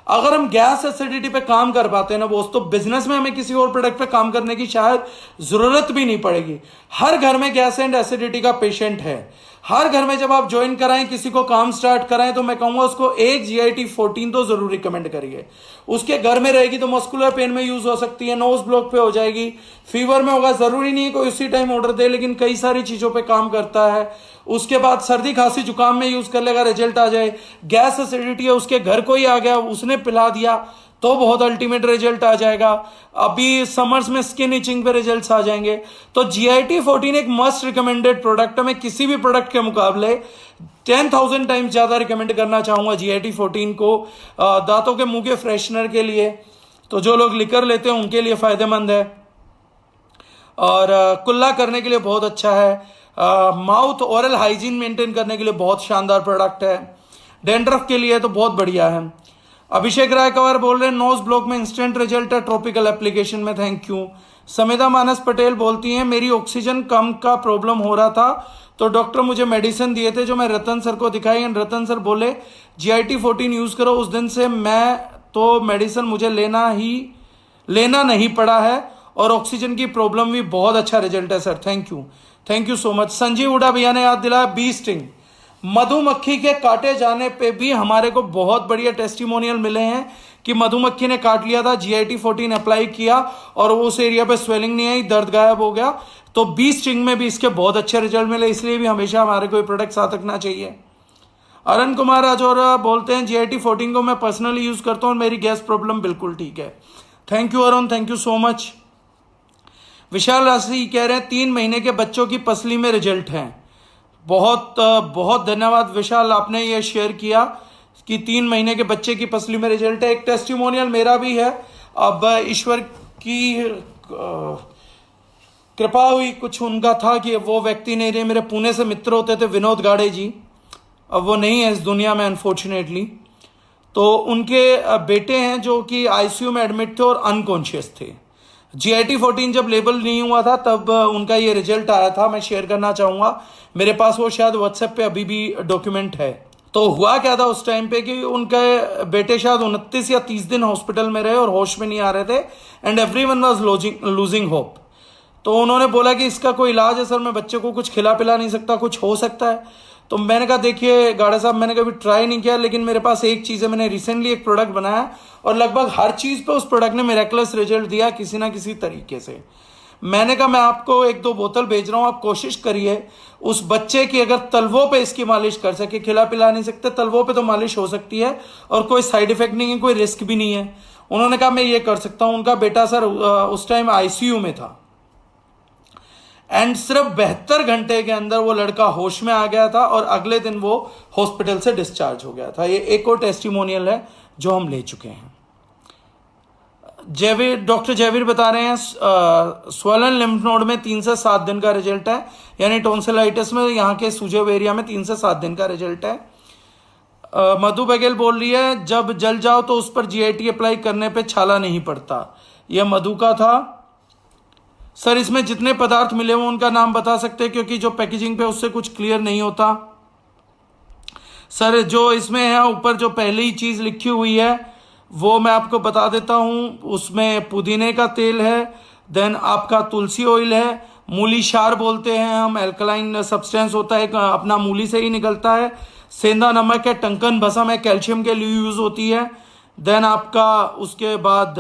अगर हम गैस एसिडिटी पे काम कर पाते हैं ना बोस, तो बिजनेस में हमें किसी और प्रोडक्ट पे काम करने की शायद जरूरत भी नहीं पड़ेगी। हर घर में गैस एंड एसिडिटी का पेशेंट है। हर घर में जब आप ज्वाइन कराएं, किसी को काम स्टार्ट कराएं, तो मैं कहूंगा उसको एक GIT-14 तो जरूर रिकमेंड करिए। उसके घर में रहेगी तो मस्कुलर पेन में यूज हो सकती है, नोज ब्लॉक पे हो जाएगी, फीवर में होगा, जरूरी नहीं है कोई उसी टाइम ऑर्डर दे, लेकिन कई सारी चीजों पे काम करता है। उसके बाद सर्दी खांसी जुकाम में यूज कर लेगा, रिजल्ट आ जाए। गैस एसिडिटी है, उसके घर कोई आ गया, उसने पिला दिया तो बहुत अल्टीमेट रिजल्ट आ जाएगा। अभी समर्स में स्किन इचिंग पे रिजल्ट्स आ जाएंगे। तो GIT-14 एक मस्ट रिकमेंडेड प्रोडक्ट है। मैं किसी भी प्रोडक्ट के मुकाबले 10,000 टाइम्स ज्यादा रिकमेंड करना चाहूंगा GIT-14 को, दांतों के मुंह के फ्रेशनर के लिए। तो जो लोग लिकर लेते हैं उनके लिए फायदेमंद है, और कुल्ला करने के लिए बहुत अच्छा है। माउथ ओरल हाइजीन मेंटेन करने के लिए बहुत शानदार प्रोडक्ट है। डेंड्रफ के लिए तो बहुत बढ़िया है। अभिषेक रायकवार बोल रहे हैं नोज ब्लॉक में इंस्टेंट रिजल्ट है ट्रॉपिकल एप्लीकेशन में, थैंक यू। समिता मानस पटेल बोलती हैं मेरी ऑक्सीजन कम का प्रॉब्लम हो रहा था, तो डॉक्टर मुझे मेडिसिन दिए थे जो मैं रतन सर को दिखाई, एंड रतन सर बोले GIT-14 यूज करो। उस दिन से मैं तो मेडिसिन मुझे लेना नहीं पड़ा है, और ऑक्सीजन की प्रॉब्लम भी बहुत अच्छा रिजल्ट है sir, thank you so much. Sanjeev Hooda भैया ने याद दिलाया बी स्टिंग। मधुमक्खी के काटे जाने पे भी हमारे को बहुत बढ़िया टेस्टिमोनियल मिले हैं कि मधुमक्खी ने काट लिया था, GIT-14 अप्लाई किया और उस एरिया पे स्वेलिंग नहीं आई, दर्द गायब हो गया। तो बी स्टिंग में भी इसके बहुत अच्छे रिजल्ट मिले, इसलिए भी हमेशा हमारे कोई प्रोडक्ट साथ रखना चाहिए। अरुण कुमार राजौरा बोलते हैं GIT-14 को मैं पर्सनली यूज करता हूं और मेरी गैस प्रॉब्लम बिल्कुल ठीक है। Thank you Arun, thank you so much. Vishal Rashi कह रहे हैं 3 महीने के बच्चों की पसली में रिजल्ट है। बहुत बहुत धन्यवाद विशाल, आपने ये शेयर किया कि 3 महीने के बच्चे की पसली में रिजल्ट है। एक टेस्टिमोनियल मेरा भी है। अब ईश्वर की कृपा हुई, कुछ उनका था कि वो व्यक्ति नहीं रहे, मेरे पुणे से मित्र होते थे विनोद गाड़े जी, अब वो नहीं है इस दुनिया में अनफॉर्चुनेटली। तो उनके बेटे हैं जो कि ICU में एडमिट थे और अनकॉन्शियस थे। GIT-14 जब लेबल नहीं हुआ था तब उनका ये रिजल्ट आया था, मैं शेयर करना चाहूंगा। मेरे पास वो शायद व्हाट्सएप पे अभी भी डॉक्यूमेंट है। तो हुआ क्या था उस टाइम पे कि उनके बेटे शायद 29 या 30 दिन हॉस्पिटल में रहे और होश में नहीं आ रहे थे, and everyone was losing hope. तो उन्होंने बोला कि इसका कोई इलाज है सर, मैं बच्चे को कुछ खिला पिला नहीं सकता, कुछ हो सकता है। तो मैंने कहा देखिए गाड़े साहब, मैंने कभी ट्राई नहीं किया, लेकिन मेरे पास एक चीज़ है, मैंने रिसेंटली एक प्रोडक्ट बनाया और लगभग हर चीज़ पे उस प्रोडक्ट ने मिरेकलस रिजल्ट दिया किसी ना किसी तरीके से। मैंने कहा मैं आपको 1-2 बोतल भेज रहा हूँ, आप कोशिश करिए उस बच्चे की अगर तलवों पे इसकी मालिश कर सके, खिला पिला नहीं सकते, तलवों पे तो मालिश हो सकती है और कोई साइड इफेक्ट नहीं है, कोई रिस्क भी नहीं है। उन्होंने कहा मैं ये कर सकता हूँ। उनका बेटा सर उस टाइम ICU में था, एंड सिर्फ 72 घंटे के अंदर वो लड़का होश में आ गया था और अगले दिन वो हॉस्पिटल से डिस्चार्ज हो गया था। ये एक और टेस्टिमोनियल है जो हम ले चुके हैं। डॉक्टर जयवीर बता रहे हैं स्वलन लिम्फ नोड में 3 से 7 दिन का रिजल्ट है, यानी टॉन्सिलाइटिस में यहाँ के सूजे हुए एरिया में 3 से 7 दिन का रिजल्ट है। मधु बघेल बोल रही है जब जल जाओ तो उस पर GIT अप्लाई करने पे छाला नहीं पड़ता। यह मधु का था। सर इसमें जितने पदार्थ मिले वो उनका नाम बता सकते हैं, क्योंकि जो पैकेजिंग पे उससे कुछ क्लियर नहीं होता। सर जो इसमें है ऊपर जो पहली चीज लिखी हुई है वो मैं आपको बता देता हूं। उसमें पुदीने का तेल है, देन आपका तुलसी ऑयल है, मूली क्षार बोलते हैं हम, एल्कलाइन सब्सटेंस होता है, अपना मूली से ही निकलता है। सेंधा नमक है, टंकन भस्म है, कैल्शियम के लिए यूज होती है। देन आपका उसके बाद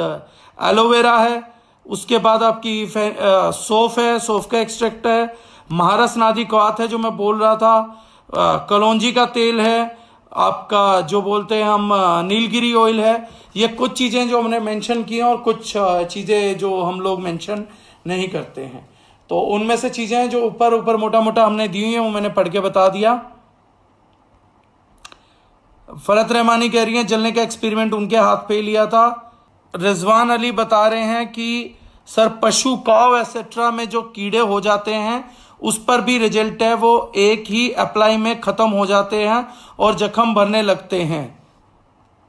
एलोवेरा है, उसके बाद आपकी सौंफ है, सौंफ का एक्सट्रैक्ट है, महारस नादी क्वाथ है जो मैं बोल रहा था, कलौंजी का तेल है, आपका जो बोलते हैं हम नीलगिरी ऑयल है। ये कुछ चीज़ें जो हमने मेंशन की हैं और कुछ चीज़ें जो हम लोग मेंशन नहीं करते हैं। तो उनमें से चीज़ें जो ऊपर मोटा मोटा हमने दी हुई हैं वो मैंने पढ़ के बता दिया। फरत रहमानी कह रही हैं जलने का एक्सपेरिमेंट उनके हाथ पे ही लिया था। रिजवान अली बता रहे हैं कि सर पशु काव एक्सेट्रा में जो कीड़े हो जाते हैं उस पर भी रिजल्ट है, वो एक ही अप्लाई में खत्म हो जाते हैं और जख्म भरने लगते हैं।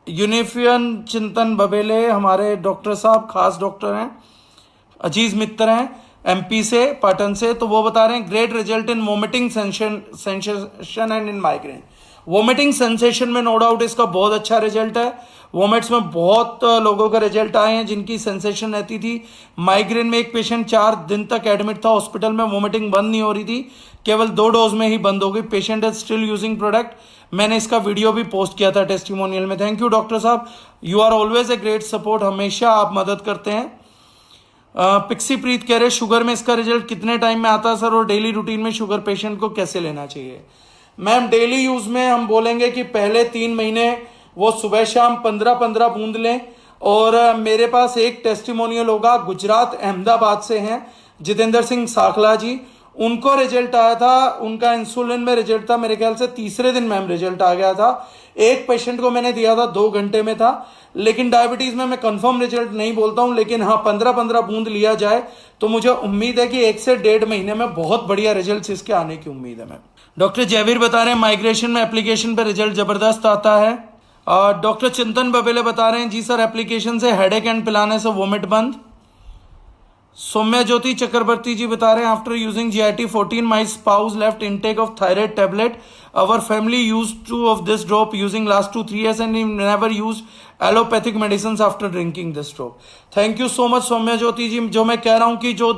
यूनिफियन चिंतन बबेले हमारे डॉक्टर साहब खास डॉक्टर हैं, अजीज मित्र हैं MP से, पाटन से। तो वो बता रहे हैं great result in vomiting sensation and in migraine. Vomiting sensation में नो डाउट इसका बहुत अच्छा रिजल्ट है। वोमिट्स में बहुत लोगों का रिजल्ट आए हैं जिनकी सेंसेशन रहती थी। माइग्रेन में एक पेशेंट 4 दिन तक एडमिट था हॉस्पिटल में, वोमिटिंग बंद नहीं हो रही थी, केवल 2 डोज में ही बंद हो गई। Patient is still using product. मैंने इसका वीडियो भी पोस्ट किया था टेस्टिमोनियल में। थैंक यू डॉक्टर साहब, you are always a great support, हमेशा आप मदद करते हैं। पिक्सी प्रीत कह रहे शुगर में इसका रिजल्ट कितने टाइम में आता है सर, और डेली रूटीन में शुगर पेशेंट को कैसे लेना चाहिए? मैम डेली यूज में हम बोलेंगे कि पहले 3 महीने वो सुबह शाम 15-15 बूंद लें। और मेरे पास एक टेस्टिमोनियल होगा, गुजरात अहमदाबाद से हैं जितेंद्र सिंह साखला जी, उनको रिजल्ट आया था, उनका इंसुलिन में रिजल्ट था मेरे ख्याल से तीसरे दिन मैम रिजल्ट आ गया था। एक पेशेंट को मैंने दिया था 2 घंटे में था। लेकिन डायबिटीज में मैं कंफर्म रिजल्ट नहीं बोलता हूं, लेकिन हाँ 15-15 बूंद लिया जाए तो मुझे उम्मीद है कि 1 से 1.5 महीने में बहुत बढ़िया रिजल्ट इसके आने की उम्मीद है मैम। डॉक्टर जयवीर बता रहे हैं माइग्रेशन में एप्लीकेशन पे रिजल्ट जबरदस्त आता है। डॉक्टर चिंतन बबेले बता रहे हैं जी सर एप्लीकेशन से हेडेक एंड पिलाने से वोमिट बंद। सौम्या ज्योति चक्रवर्ती जी बता रहे हैं after using GIT-14 my spouse left intake of thyroid tablet, our family use 2 of this drop using last 2-3 years and never use allopathic medicine after drinking this drop. Thank you so much Saumya Jyoti ji. जो मैं कह रहा हूं कि जो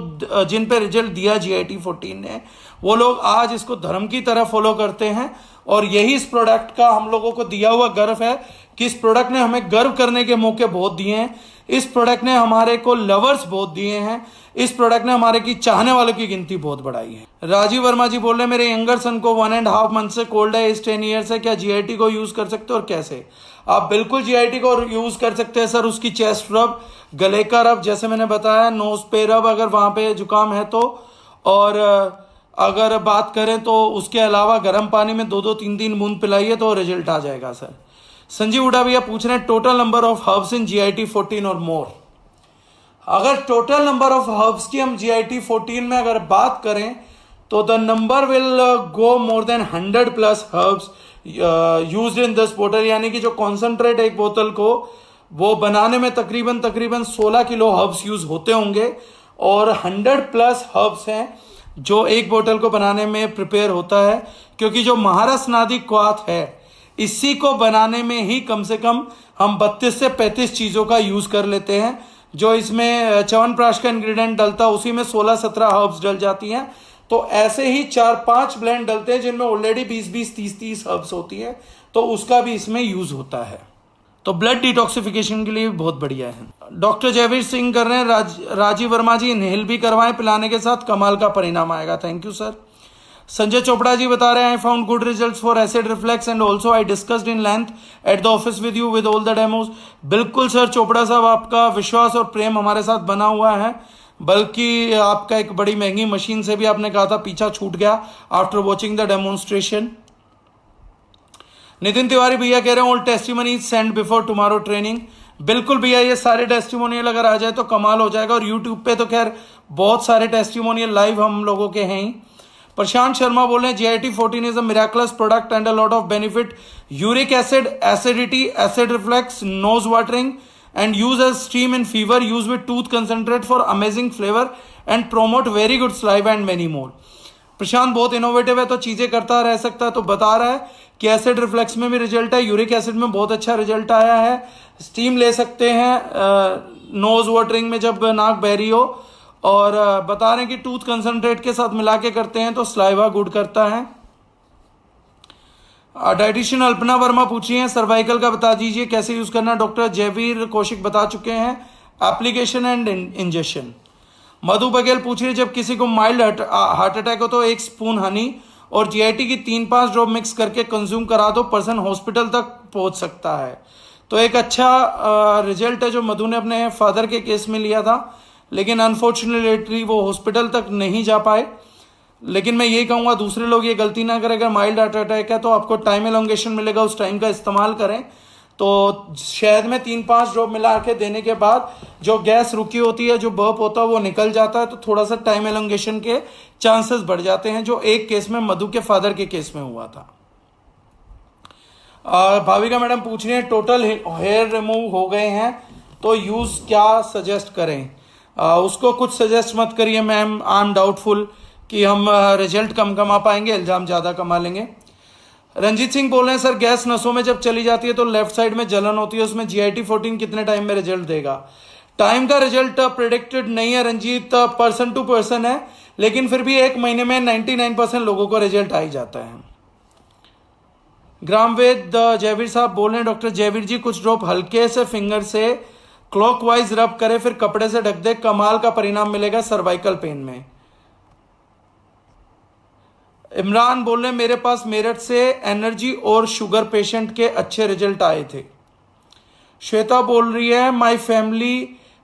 जिन पे रिजल्ट दिया GIT-14 ने, वो लोग आज इसको धर्म की तरह फॉलो करते हैं। और यही इस प्रोडक्ट का हम लोगों को दिया हुआ गर्व है कि इस प्रोडक्ट ने हमें गर्व करने के मौके बहुत दिए हैं। इस प्रोडक्ट ने हमारे को लवर्स बहुत दिए हैं। इस प्रोडक्ट ने हमारे की चाहने वालों की गिनती बहुत बढ़ाई है। राजीव वर्मा जी बोल रहे हैं मेरे यंगर सन को 1.5 मंथ से कोल्ड है, इस 10 ईयर से, क्या GIT को यूज कर सकते हो और कैसे? आप बिल्कुल GIT को यूज कर सकते हैं सर। उसकी चेस्ट रब, गले का रब, जैसे मैंने बताया, नोज पे रब अगर वहां पे जुकाम है तो, और अगर बात करें तो उसके अलावा गर्म पानी में 2-2, 3-3 बूंद पिलाइए तो रिजल्ट आ जाएगा सर। संजीव उड़ा भैया पूछ रहे हैं total number of herbs in GIT-14 और मोर। अगर टोटल नंबर ऑफ हर्ब्स की हम GIT-14 में अगर बात करें तो the number will go more than 100+ herbs used in this बोतल, यानी कि जो कॉन्सेंट्रेट एक बोतल को वो बनाने में तकरीबन 16 किलो हर्ब्स यूज होते होंगे, और 100+ हर्ब्स हैं जो एक बोतल को बनाने में प्रिपेयर होता है। क्योंकि जो महारसनादि क्वाथ है इसी को बनाने में ही कम से कम हम 32 से 35 चीजों का यूज कर लेते हैं। जो इसमें च्यवनप्राश का इंग्रेडिएंट डलता है उसी में 16-17 हर्ब्स डल जाती हैं। तो ऐसे ही 4-5 ब्लेंड डलते हैं जिनमें ऑलरेडी 20-20, 30-30 हर्ब्स होती है, तो उसका भी इसमें यूज होता है। तो ब्लड डिटॉक्सिफिकेशन के लिए भी बहुत बढ़िया है। डॉक्टर जयवीर सिंह कर रहे हैं राजीव वर्मा जी इनहेल भी करवाएं, पिलाने के साथ कमाल का परिणाम आएगा। Thank you sir. Sanjay Chopra ji बता रहे हैं I found good results for acid reflux and also I discussed in length at the office with you with all the demos. बिल्कुल सर चोपड़ा साहब, आपका विश्वास और प्रेम हमारे साथ बना हुआ है, बल्कि आपका एक बड़ी महंगी मशीन से भी आपने कहा था पीछा छूट गया after watching the demonstration. Nitin Tiwari भैया कह रहे हैं all testimony send before tomorrow training. बिल्कुल भैया, ये सारे टेस्टिमोनियल अगर आ जाए तो कमाल हो जाएगा। और यूट्यूब पे तो खैर बहुत सारे टेस्टिमोनियल लाइव हम लोगों के हैं ही। प्रशांत शर्मा बोल रहे हैं GIT-14 is a miraculous product and a lot of benefit, uric acid, acidity, acid reflux, nose watering and use as steam in fever, use with tooth concentrate for amazing flavour and promote very good saliva and many more. Prashant बहुत इनोवेटिव है तो चीजें करता रह सकता है, तो बता रहा है कि एसिड रिफ्लेक्स में भी रिजल्ट है, यूरिक एसिड में बहुत अच्छा रिजल्ट आया है, स्टीम ले सकते हैं नोज वाटरिंग में जब नाक बह रही हो, और बता रहे हैं कि टूथ कंसंट्रेट के साथ मिला के करते हैं तो स्लाइवा गुड करता है। डाइटिशियन अल्पना वर्मा पूछी हैं सर्वाइकल का बता दीजिए कैसे यूज करना। डॉक्टर जयवीर कौशिक बता चुके हैं एप्लीकेशन एंड इंजेक्शन। मधु बघेल पूछ रही है जब किसी को माइल्ड हार्ट अटैक हो तो 1 स्पून हनी और GIT की 3-5 ड्रॉप मिक्स करके कंज्यूम करा दो, पर्सन हॉस्पिटल तक पहुंच सकता है। तो एक अच्छा रिजल्ट है जो मधु ने अपने फादर के केस में लिया था, लेकिन अनफॉर्चुनेटली वो हॉस्पिटल तक नहीं जा पाए। लेकिन मैं यही कहूँगा दूसरे लोग ये गलती ना करें, अगर माइल्ड हार्ट अटैक है तो आपको टाइम एलोंगेशन मिलेगा, उस टाइम का इस्तेमाल करें। तो शहद में 3-5 ड्रॉप मिला के देने के बाद जो गैस रुकी होती है, जो बर्प होता है वो निकल जाता है, तो थोड़ा सा टाइम एलोंगेशन के चांसेस बढ़ जाते हैं, जो एक केस में मधु के फादर के केस में हुआ था। भाविका मैडम पूछ रही है टोटल हेयर रिमूव हो गए हैं तो यूज क्या सजेस्ट करें। उसको कुछ सजेस्ट मत करिए मैम, आई एम डाउटफुल कि हम रिजल्ट कम कमा पाएंगे, इल्जाम ज़्यादा कमा लेंगे। रंजीत सिंह बोल रहे हैं सर गैस नसों में जब चली जाती है तो लेफ्ट साइड में जलन होती है, उसमें GIT-14 कितने टाइम में रिजल्ट देगा? टाइम का रिजल्ट प्रिडिक्टेड नहीं है रंजीत, पर्सन टू पर्सन है, लेकिन फिर भी एक महीने में 99% लोगों को रिजल्ट आ ही जाता है। ग्रामवेद जयवीर साहब बोल रहे हैं डॉक्टर जयवीर जी कुछ ड्रॉप हल्के से फिंगर से क्लॉकवाइज रब करे फिर कपड़े से ढक दे, कमाल का परिणाम मिलेगा सर्वाइकल पेन में। इमरान बोल रहे हैं मेरे पास मेरठ से एनर्जी और शुगर पेशेंट के अच्छे रिजल्ट आए थे। श्वेता बोल रही है my family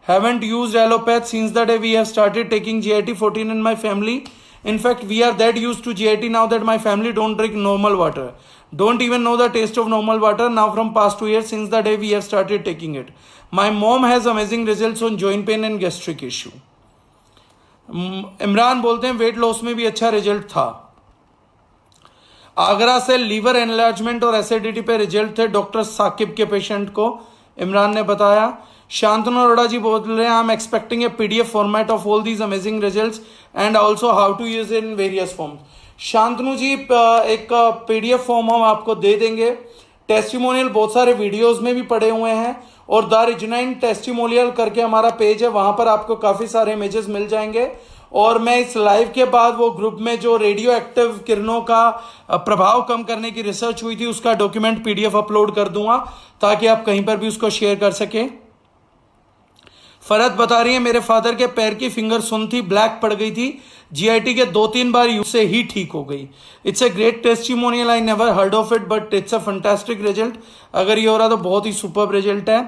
haven't used allopath since the day we have started taking GIT-14 in my family, in fact we are that used to GIT now that my family don't drink normal water, don't even know the taste of normal water now from past 2 years since the day we have started taking it. My mom has amazing results on joint pain and gastric issue. Imran बोलते हैं वेट लॉस में भी अच्छा रिजल्ट था। आगरा से लीवर एनलार्जमेंट और एसिडिटी पे रिजल्ट थे डॉक्टर साकिब के पेशेंट को, इमरान ने बताया। शांतनु अरोड़ा जी बोल रहे हैं I am expecting a PDF format of all these amazing results and also how to use in various forms. Shantanu ji एक PDF फॉर्म हम आपको दे देंगे, टेस्टिमोनियल बहुत सारे वीडियोस में भी पड़े हुए हैं और द रिजनाइन टेस्टिमोनियल करके हमारा पेज है, वहां पर आपको काफी सारे इमेजेस मिल जाएंगे। और मैं इस लाइव के बाद वो ग्रुप में जो रेडियो एक्टिव किरणों का प्रभाव कम करने की रिसर्च हुई थी उसका डॉक्यूमेंट PDF अपलोड कर दूंगा ताकि आप कहीं पर भी उसको शेयर कर सकें। फरहत बता रही है मेरे फादर के पैर की फिंगर सुन थी, ब्लैक पड़ गई थी, GIT के 2-3 बार यूज से ही ठीक हो गई। It's a great testimonial, I never heard of it but it's a fantastic result. अगर ये हो रहा तो बहुत ही सुपर्ब रिजल्ट है।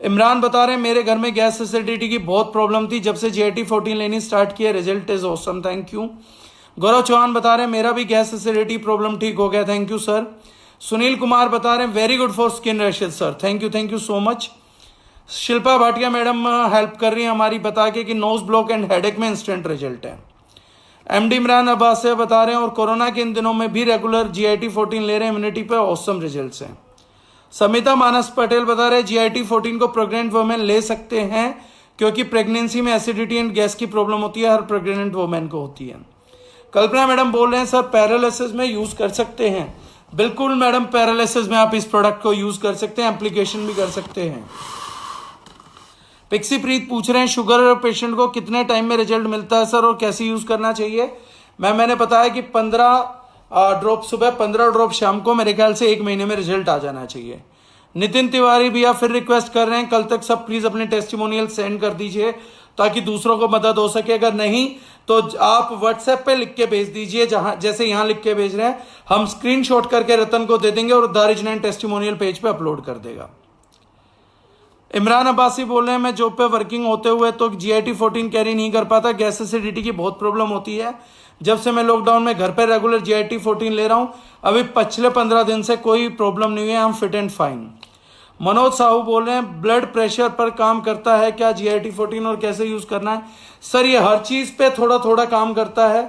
इमरान बता रहे हैं मेरे घर में गैस एसिडिटी की बहुत प्रॉब्लम थी, जब से GIT-14 लेनी स्टार्ट किया result is awesome, thank you. Gaurav Chauhan बता रहे हैं मेरा भी गैस एसिडिटी प्रॉब्लम ठीक हो गया, thank you sir. Sunil Kumar बता रहे हैं very good for skin rashes sir, thank you so much. Shilpa Bhatia madam help कर रही है हमारी बता के कि नोज ब्लॉक एंड हेडेक में इंस्टेंट रिजल्ट है। MD इमरान अब्बास से बता रहे हैं और कोरोना के इन दिनों में भी रेगुलर GIT-14 ले रहे हैं, इम्यूनिटी पे ऑसम रिजल्ट्स हैं। समिता मानस पटेल बता रहे हैं GIT-14 को प्रेग्नेंट वुमेन ले सकते हैं क्योंकि प्रेगनेंसी में एसिडिटी एंड गैस की प्रॉब्लम होती है, हर प्रेग्नेंट वुमेन को होती है। कल्पना मैडम बोल रहे हैं सर पैरालिसिस में यूज कर सकते हैं। बिल्कुल मैडम, पैरालिसिस में आप इस प्रोडक्ट को यूज कर सकते हैं, एप्लीकेशन भी कर सकते हैं। पिक्सी प्रीत पूछ रहे हैं शुगर पेशेंट को कितने टाइम में रिजल्ट मिलता है सर और कैसे यूज करना चाहिए? मैंने बताया कि 15 ड्रॉप सुबह 15 ड्रॉप शाम को, मेरे ख्याल से 1 महीने में रिजल्ट आ जाना चाहिए। नितिन तिवारी भैया फिर रिक्वेस्ट कर रहे हैं कल तक सब प्लीज अपने टेस्टिमोनियल सेंड कर दीजिए ताकि दूसरों को मदद हो सके। अगर नहीं तो आप व्हाट्सएप पे लिख के भेज दीजिए, जहां जैसे यहां लिख के भेज रहे हैं, हम स्क्रीनशॉट करके रतन को दे देंगे और द रिजनाइन टेस्टिमोनियल पेज पे अपलोड कर देगा। इमरान अब्बासी बोल रहे हैं मैं जॉब पे वर्किंग होते हुए तो GIT-14 कैरी नहीं कर पाता, गैस एसिडिटी की बहुत प्रॉब्लम होती है। जब से मैं लॉकडाउन में घर पे रेगुलर GIT-14 ले रहा हूं, अभी पिछले 15 दिन से कोई प्रॉब्लम नहीं है, I am fit and fine. Manoj Sahu बोल रहे हैं ब्लड प्रेशर पर काम करता है क्या GIT-14 और कैसे यूज करना है? सर ये हर चीज पे थोड़ा थोड़ा काम करता है,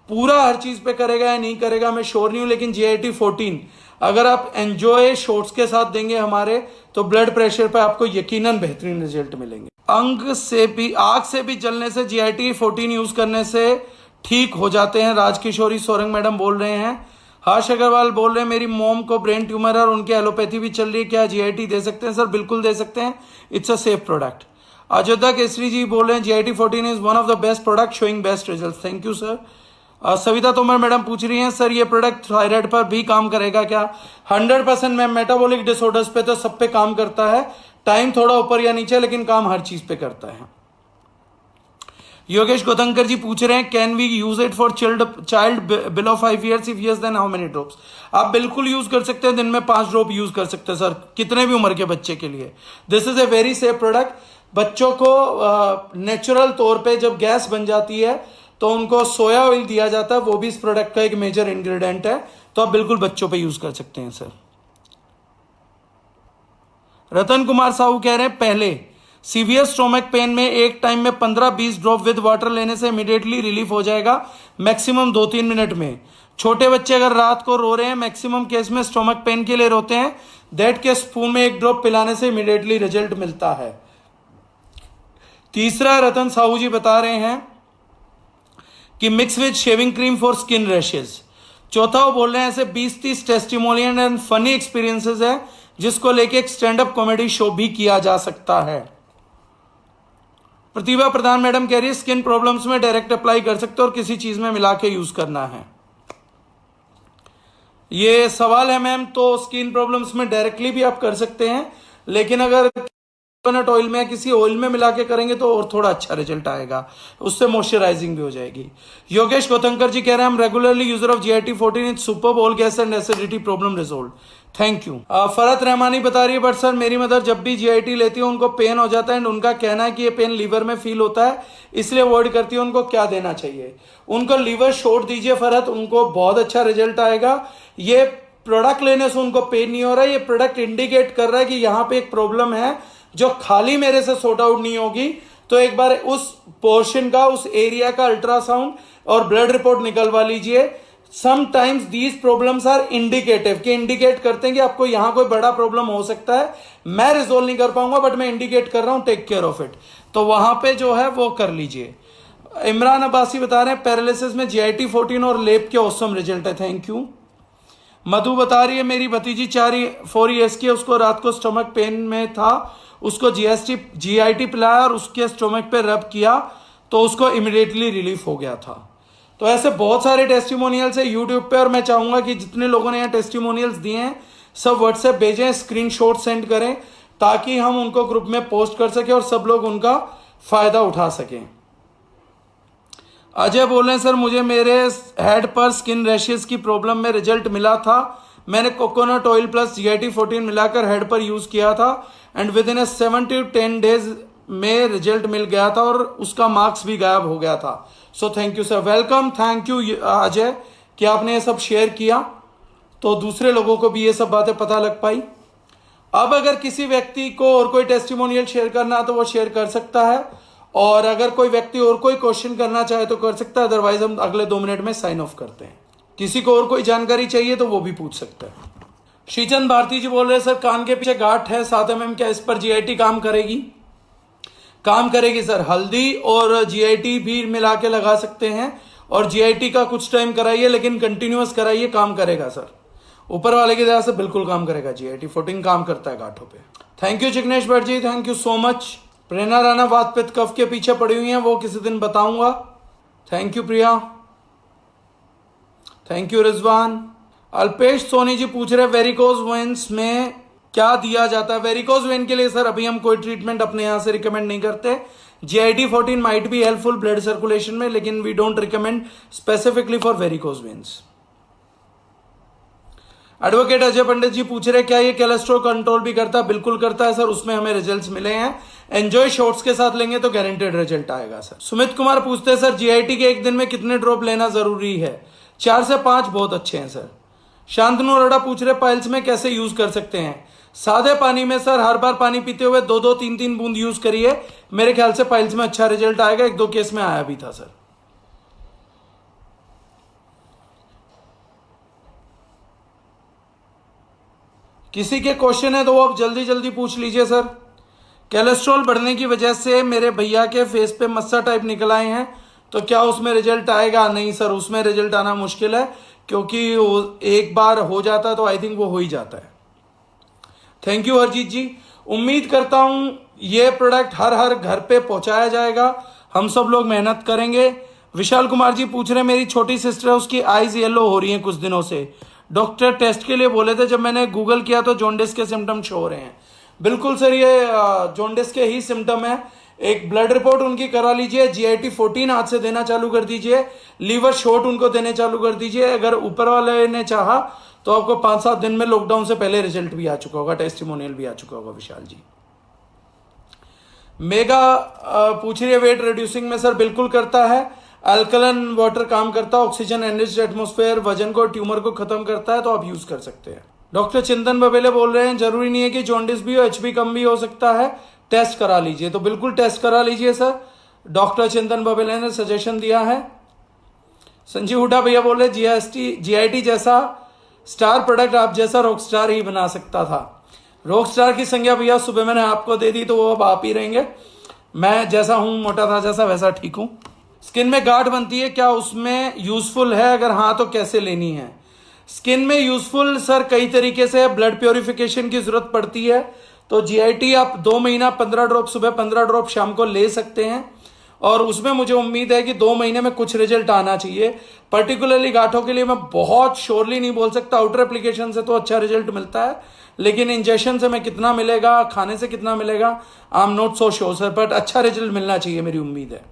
पूरा हर चीज पे करेगा या नहीं करेगा मैं श्योर नहीं हूं, लेकिन GIT-14 अगर आप एंजॉय शॉट्स के साथ देंगे हमारे तो ब्लड प्रेशर पे आपको यकीनन बेहतरीन रिजल्ट मिलेंगे। आग से भी जलने से GIT-14 यूज करने से ठीक हो जाते हैं, राजकिशोरी सोरंग मैडम बोल रहे हैं। हर्ष अग्रवाल बोल रहे हैं मेरी मोम को ब्रेन ट्यूमर है और उनकी एलोपैथी भी चल रही है, क्या GIT दे सकते हैं? सर बिल्कुल दे सकते हैं, it's a safe product. Ayodhya Kesari ji बोल रहे हैं GIT-14 is one of the best product showing best result, thank you sir. Savita Tomar madam पूछ रही हैं सर ये प्रोडक्ट थायराइड पर भी काम करेगा क्या? 100% मैम, मेटाबॉलिक डिसऑर्डर्स पे तो सब पे काम करता है, टाइम थोड़ा ऊपर या नीचे लेकिन काम हर चीज पे करता है। योगेश गोतंकर जी पूछ रहे हैं can we use it for child below 5 years? If yes then how many drops? आप बिल्कुल यूज कर सकते हैं, दिन में 5 ड्रॉप यूज कर सकते हैं सर, कितने भी उम्र के बच्चे के लिए। This is a very safe product. बच्चों को नेचुरल तौर पे जब गैस बन जाती है तो उनको सोया ऑयल दिया जाता है, वो भी इस प्रोडक्ट का एक मेजर इंग्रेडिएंट है, तो आप बिल्कुल बच्चों पे यूज कर सकते हैं सर। रतन कुमार साहू कह रहे हैं पहले सीवियर स्टोमक पेन में एक टाइम में 15-20 ड्रॉप विद वाटर लेने से इमीडिएटली रिलीफ हो जाएगा, मैक्सिमम 2-3 मिनट में। छोटे बच्चे अगर रात को रो रहे हैं, मैक्सिमम केस में स्टोमक पेन के लिए रोते हैं, दैट के स्पून में 1 ड्रॉप पिलाने से इमीडिएटली रिजल्ट मिलता है। तीसरा रतन साहू जी बता रहे हैं कि mix with shaving cream for skin rashes, चौथा वो बोल रहे हैं ऐसे 20-30 टेस्टिमोनियल एंड फनी एक्सपीरियंसेस है जिसको लेके एक स्टैंड अप कॉमेडी शो भी किया जा सकता है। प्रतिभा प्रधान मैडम कह रही है स्किन प्रॉब्लम्स में डायरेक्ट अप्लाई कर सकते हो और किसी चीज में मिला के यूज करना है। ये सवाल है मैम, तो स्किन प्रॉब्लम्स में डायरेक्टली भी आप कर सकते हैं, लेकिन अगर कोकोनट ऑयल में या किसी ऑयल में मिला के करेंगे तो और थोड़ा अच्छा रिजल्ट आएगा, उससे मॉइस्चराइजिंग भी हो जाएगी। योगेश गौतमकर जी कह रहे हैं हम regularly user of GIT14 it's super all gas and acidity problem resolve, thank you. Farhat Rahmani बता रही है बट सर मेरी मदर जब भी GIT लेती है उनको पेन हो जाता है एंड उनका कहना है कि ये पेन लीवर में फील होता है इसलिए अवॉइड करती है, उनको क्या देना चाहिए? उनको लीवर शॉट दीजिए फरहत, उनको बहुत अच्छा रिजल्ट आएगा। ये प्रोडक्ट लेने से उनको पेन नहीं हो रहा है, ये प्रोडक्ट इंडिकेट कर रहा है कि यहाँ पे एक प्रॉब्लम है जो खाली मेरे से सॉर्ट आउट नहीं होगी, तो एक बार उस पोर्शन का, उस एरिया का अल्ट्रासाउंड और ब्लड रिपोर्ट निकलवा लीजिए। Sometimes these problems are indicative, कि इंडिकेट करते हैं कि आपको यहां कोई बड़ा प्रॉब्लम हो सकता है, मैं रिजोल्व नहीं कर पाऊंगा बट मैं इंडिकेट कर रहा हूं, टेक केयर ऑफ इट, तो वहां पे जो है वो कर लीजिए। इमरान अब्बासी बता रहे हैं पैरालिसिस में GIT14 और लेप के ऑसम रिजल्ट है, थैंक यू। मधु बता रही है मेरी भतीजी 4 ईयर्स की है, उसको रात को स्टमक पेन में था, उसको GIT पिलाया और उसके स्टोमक पे रब किया तो उसको इमिडिएटली रिलीफ हो गया था। तो ऐसे बहुत सारे टेस्टिमोनियल्स है यूट्यूब पे, और मैं चाहूंगा कि जितने लोगों ने यहाँ टेस्टिमोनियल्स दिए हैं सब व्हाट्सएप भेजें, स्क्रीनशॉट सेंड करें ताकि हम उनको ग्रुप में पोस्ट कर सकें और सब लोग उनका फायदा उठा सकें। अजय बोल रहे हैं सर मुझे मेरे हेड पर स्किन रैशेस की प्रॉब्लम में रिजल्ट मिला था, मैंने कोकोनट ऑयल प्लस GIT14 मिलाकर हेड पर यूज किया था and with in 7 to 10 days में रिजल्ट मिल गया था और उसका मार्क्स भी गायब हो गया था। So thank you sir, welcome, thank you Ajay कि आपने ये सब शेयर किया, तो दूसरे लोगों को भी ये सब बातें पता लग पाई। अब अगर किसी व्यक्ति को और कोई टेस्टिमोनियल शेयर करना तो वो शेयर कर सकता है, और अगर कोई व्यक्ति और कोई क्वेश्चन करना चाहे तो कर सकता है, अदरवाइज हम अगले 2 मिनट में साइन ऑफ करते हैं। किसी को और कोई जानकारी चाहिए तो वो भी पूछ सकता है। श्रीचंद भारती जी बोल रहे हैं सर कान के पीछे गांठ है 7 mm, क्या इस पर GIT काम करेगी? काम करेगी सर, हल्दी और GIT भी मिला के लगा सकते हैं, और GIT का कुछ टाइम कराइए लेकिन कंटिन्यूअस कराइए, काम करेगा सर, ऊपर वाले की दया से बिल्कुल काम करेगा। GIT14 काम करता है गांठों पे। Thank you Jignesh Bhatt ji, thank you so much. Prerna Rana वात पित्त कफ के पीछे पड़ी हुई है, वो किसी दिन बताऊंगा, thank you Priya, thank you Rizwan. Alpesh Soni ji पूछ रहे वेरिकोज वेन्स में क्या दिया जाता है? वेरिकोज वेन के लिए सर अभी हम कोई ट्रीटमेंट अपने यहां से रिकमेंड नहीं करते। GIT14 might be helpful blood circulation में, लेकिन we don't recommend specifically for varicose veins. Advocate Ajay Pandit ji पूछ रहे क्या ये कोलेस्ट्रॉल कंट्रोल भी करता है? बिल्कुल करता है सर, उसमें हमें रिजल्ट्स मिले हैं। एंजॉय शॉट्स के साथ लेंगे तो गारंटेड रिजल्ट आएगा सर। सुमित कुमार पूछते हैं सर GIT के एक दिन में कितने ड्रॉप लेना जरूरी है? 4 से 5 बहुत अच्छे हैं सर। शांतनु अरोड़ा पूछ रहे पाइल्स में कैसे यूज कर सकते हैं? सादे पानी में सर हर बार पानी पीते हुए 2-2, 3-3 बूंद यूज करिए, मेरे ख्याल से पाइल्स में अच्छा रिजल्ट आएगा। 1-2 केस में आया भी था सर। किसी के क्वेश्चन है तो वो आप जल्दी जल्दी पूछ लीजिए सर। कोलेस्ट्रॉल बढ़ने की वजह से मेरे भैया के फेस पे मस्सा टाइप निकल आए हैं, तो क्या उसमें रिजल्ट आएगा? नहीं सर, उसमें रिजल्ट आना मुश्किल है, क्योंकि एक बार हो जाता है तो आई थिंक वो हो ही जाता है। थैंक यू हरजीत जी, उम्मीद करता हूं ये प्रोडक्ट हर घर पे पहुंचाया जाएगा, हम सब लोग मेहनत करेंगे। विशाल कुमार जी पूछ रहे मेरी छोटी सिस्टर है, उसकी आईज येलो हो रही हैं कुछ दिनों से, डॉक्टर टेस्ट के लिए बोले थे, जब मैंने गूगल किया तो जॉन्डिस के सिम्टम शो हो रहे हैं। बिल्कुल सर, ये जॉन्डिस के ही सिम्टम है। एक ब्लड रिपोर्ट उनकी करा लीजिए, GIT14 हाथ से देना चालू कर दीजिए, लीवर शॉट उनको देने चालू कर दीजिए। अगर ऊपर वाले ने चाहा तो आपको 5-7 दिन में लॉकडाउन से पहले रिजल्ट भी आ चुका होगा, टेस्टिमोनियल भी आ चुका होगा। विशाल जी। मेगा पूछ रही है वेट रिड्यूसिंग में सर बिल्कुल करता है, अल्कलन वाटर काम करता है, ऑक्सीजन एनरिच्ड एटमॉस्फेयर वजन को, ट्यूमर को खत्म करता है, तो आप यूज कर सकते हैं। डॉक्टर चिंतन बबेले बोल रहे हैं जरूरी नहीं है कि जॉन्डिस भी हो, HB कम भी हो सकता है, टेस्ट करा लीजिए। तो बिल्कुल टेस्ट करा लीजिए सर, डॉक्टर चिंतन बबेले ने सजेशन दिया है। संजीव हुड्डा भैया बोल रहे GIT जैसा स्टार प्रोडक्ट आप जैसा रॉक स्टार ही बना सकता था। रॉक स्टार की संज्ञा भैया सुबह मैंने आपको दे दी, तो वो अब आप ही रहेंगे। मैं जैसा हूं, मोटा था जैसा, वैसा ठीक हूं। स्किन में गांठ बनती है, क्या उसमें यूजफुल है? अगर हाँ तो कैसे लेनी है? स्किन में यूजफुल सर कई तरीके से, ब्लड प्योरिफिकेशन की जरूरत पड़ती है तो जीआईटी आप 2 महीना 15 ड्रॉप सुबह 15 ड्रॉप शाम को ले सकते हैं, और उसमें मुझे उम्मीद है कि 2 महीने में कुछ रिजल्ट आना चाहिए। पर्टिकुलरली गांठों के लिए मैं बहुत श्योरली नहीं बोल सकता, आउटर एप्लीकेशन से तो अच्छा रिजल्ट मिलता है, लेकिन इंजेक्शन से मैं कितना मिलेगा, खाने से कितना मिलेगा, I am not so sure sir, but अच्छा रिजल्ट मिलना चाहिए, मेरी उम्मीद है।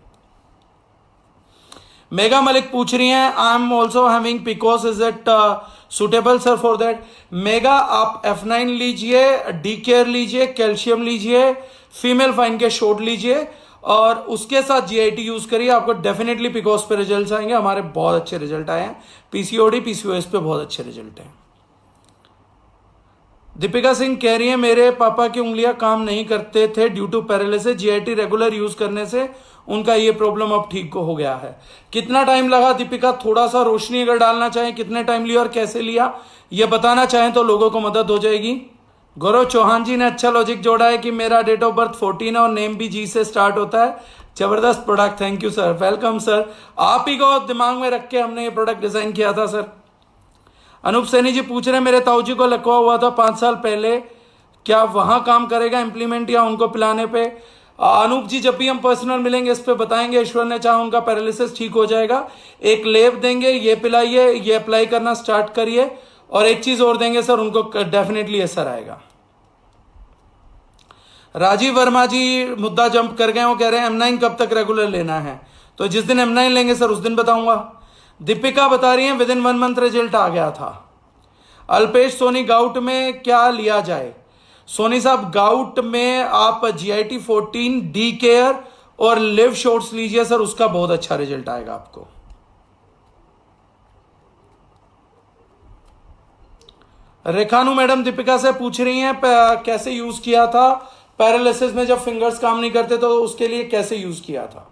मेगा मलिक पूछ रही हैं, I am also having PCOS, is it suitable sir for that? Mega आप F9 लीजिए, डी केयर लीजिए, कैल्शियम लीजिए, फीमेल फाइन के शॉट लीजिए, और उसके साथ जीआईटी यूज करिए, आपको डेफिनेटली पिकोस पे रिजल्ट आएंगे। हमारे बहुत अच्छे रिजल्ट आए हैं, पीसीओडी पीसीओएस पे बहुत अच्छे रिजल्ट हैं। दीपिका सिंह कह रही है मेरे पापा की उंगलियां काम नहीं करते थे due to paralysis, GIT regular use करने से उनका ये प्रॉब्लम अब ठीक हो गया है। कितना टाइम लगा दीपिका? थोड़ा सा रोशनी अगर डालना चाहें, कितने टाइम लिया और कैसे लिया ये बताना चाहें तो लोगों को मदद हो जाएगी। गौरव चौहान जी ने अच्छा लॉजिक जोड़ा है कि मेरा डेट ऑफ बर्थ 14 है और नेम भी जी से स्टार्ट होता है। जबरदस्त product, thank you sir, welcome sir, आप ही को दिमाग में रख के हमने ये प्रोडक्ट डिजाइन किया था सर। अनूप सैनी जी पूछ रहे हैं मेरे ताऊ जी को लकवा हुआ था 5 साल पहले, क्या वहां काम करेगा इम्प्लीमेंट या उनको पिलाने पे? अनूप जी जब भी हम पर्सनल मिलेंगे इस पे बताएंगे, ईश्वर ने चाहा उनका पैरालिसिस ठीक हो जाएगा। एक लेप देंगे, ये पिलाइए, ये अप्लाई करना स्टार्ट करिए, और एक चीज और देंगे सर, उनको डेफिनेटली असर आएगा। राजीव वर्मा जी मुद्दा जंप कर गए, वो कह रहे हैं M9 कब तक रेगुलर लेना है? तो जिस दिन M9 लेंगे सर उस दिन बताऊंगा। दीपिका बता रही है विद इन 1 मंथ रिजल्ट आ गया था। अल्पेश सोनी गाउट में क्या लिया जाए? सोनी साहब गाउट में आप GIT 14 डी केयर और लिव शॉर्ट्स लीजिए सर, उसका बहुत अच्छा रिजल्ट आएगा आपको। रेखानु मैडम दीपिका से पूछ रही हैं कैसे यूज किया था पैरालिसिस में, जब फिंगर्स काम नहीं करते तो उसके लिए कैसे यूज किया था?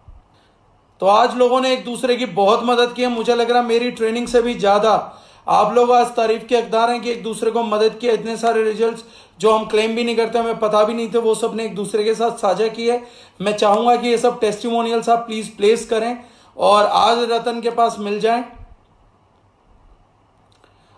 तो आज लोगों ने एक दूसरे की बहुत मदद की है, मुझे लग रहा है मेरी ट्रेनिंग से भी ज्यादा आप लोग आज तारीफ के हकदार हैं कि एक दूसरे को मदद किया। इतने सारे रिजल्ट्स जो हम क्लेम भी नहीं करते, हमें पता भी नहीं थे, वो सब ने एक दूसरे के साथ साझा किए। मैं चाहूंगा कि ये सब टेस्टिमोनियल्स आप प्लीज प्लेस करें और आज रतन के पास मिल जाएं।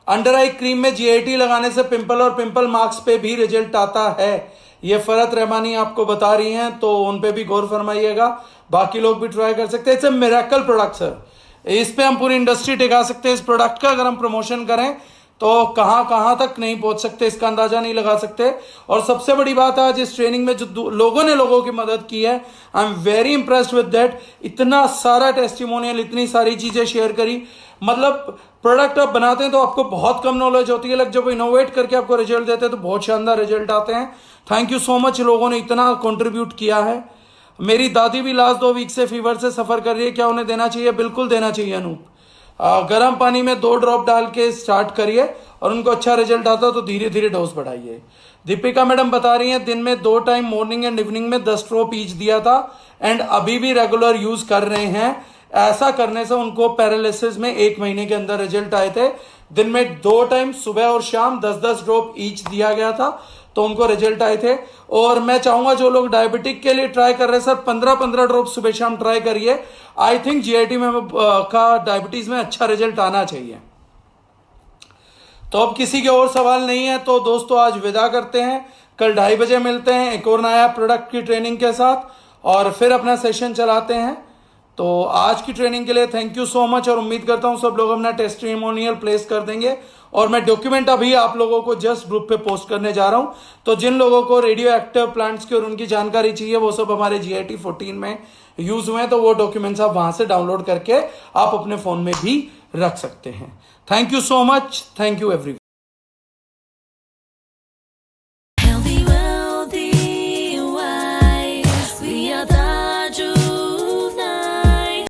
अंडर आई क्रीम में जीआईटी लगाने से पिंपल और पिंपल मार्क्स पे भी रिजल्ट आता है, ये फरत रहमानी आपको बता रही हैं, तो उन पे भी गौर फरमाइएगा। बाकी लोग भी ट्राई कर सकते हैं, it's a miracle product sir, इस पे हम पूरी इंडस्ट्री टिका सकते हैं। इस प्रोडक्ट का अगर हम प्रमोशन करें तो कहां तक नहीं पहुंच सकते, इसका अंदाजा नहीं लगा सकते। और सबसे बड़ी बात आज इस ट्रेनिंग में जो लोगों ने लोगों की मदद की है, I am very impressed with that. इतना सारा टेस्टिमोनियल, इतनी सारी चीजें शेयर करी, मतलब प्रोडक्ट आप बनाते हैं तो आपको बहुत कम नॉलेज होती है, जब इनोवेट करके आपको रिजल्ट देते हैं तो बहुत शानदार रिजल्ट आते हैं। थैंक यू सो मच, लोगों ने इतना कंट्रीब्यूट किया है। मेरी दादी भी लास्ट 2 वीक से फीवर से सफर कर रही है, क्या उन्हें देना चाहिए? बिल्कुल देना चाहिए अनूप। गर्म पानी में 2 ड्रॉप डाल के स्टार्ट करिए और उनको अच्छा रिजल्ट आता तो धीरे धीरे डोज बढ़ाइए। दीपिका मैडम बता रही हैं दिन में 2 टाइम मॉर्निंग एंड इवनिंग में 10 ड्रॉप ईच दिया था एंड अभी भी रेगुलर यूज कर रहे हैं। ऐसा करने से उनको पैरालिसिस में 1 महीने के अंदर रिजल्ट आए थे। दिन में 2 टाइम सुबह और शाम 10-10 ड्रॉप ईच दिया गया था तो उनको रिजल्ट आए थे। और मैं चाहूंगा जो लोग डायबिटिक के लिए ट्राई कर रहे हैं सर 15-15 ड्रॉप सुबह शाम ट्राई करिए। आई थिंक जीआईटी में का डायबिटीज में अच्छा रिजल्ट आना चाहिए। तो अब किसी के और सवाल नहीं है तो दोस्तों आज विदा करते हैं, कल 2:30 बजे मिलते हैं एक और नया प्रोडक्ट की ट्रेनिंग के साथ और फिर अपना सेशन चलाते हैं। तो आज की ट्रेनिंग के लिए थैंक यू सो मच और उम्मीद करता हूं सब लोग अपना टेस्टिमोनियल प्लेस कर देंगे और मैं डॉक्यूमेंट अभी आप लोगों को जस्ट ग्रुप पे पोस्ट करने जा रहा हूं। तो जिन लोगों को रेडियो एक्टिव प्लांट्स की और उनकी जानकारी चाहिए वो सब हमारे GIT 14 में यूज हुए हैं, तो वो डॉक्यूमेंट्स आप वहां से डाउनलोड करके आप अपने फोन में भी रख सकते हैं। Thank you so much, thank you everyone.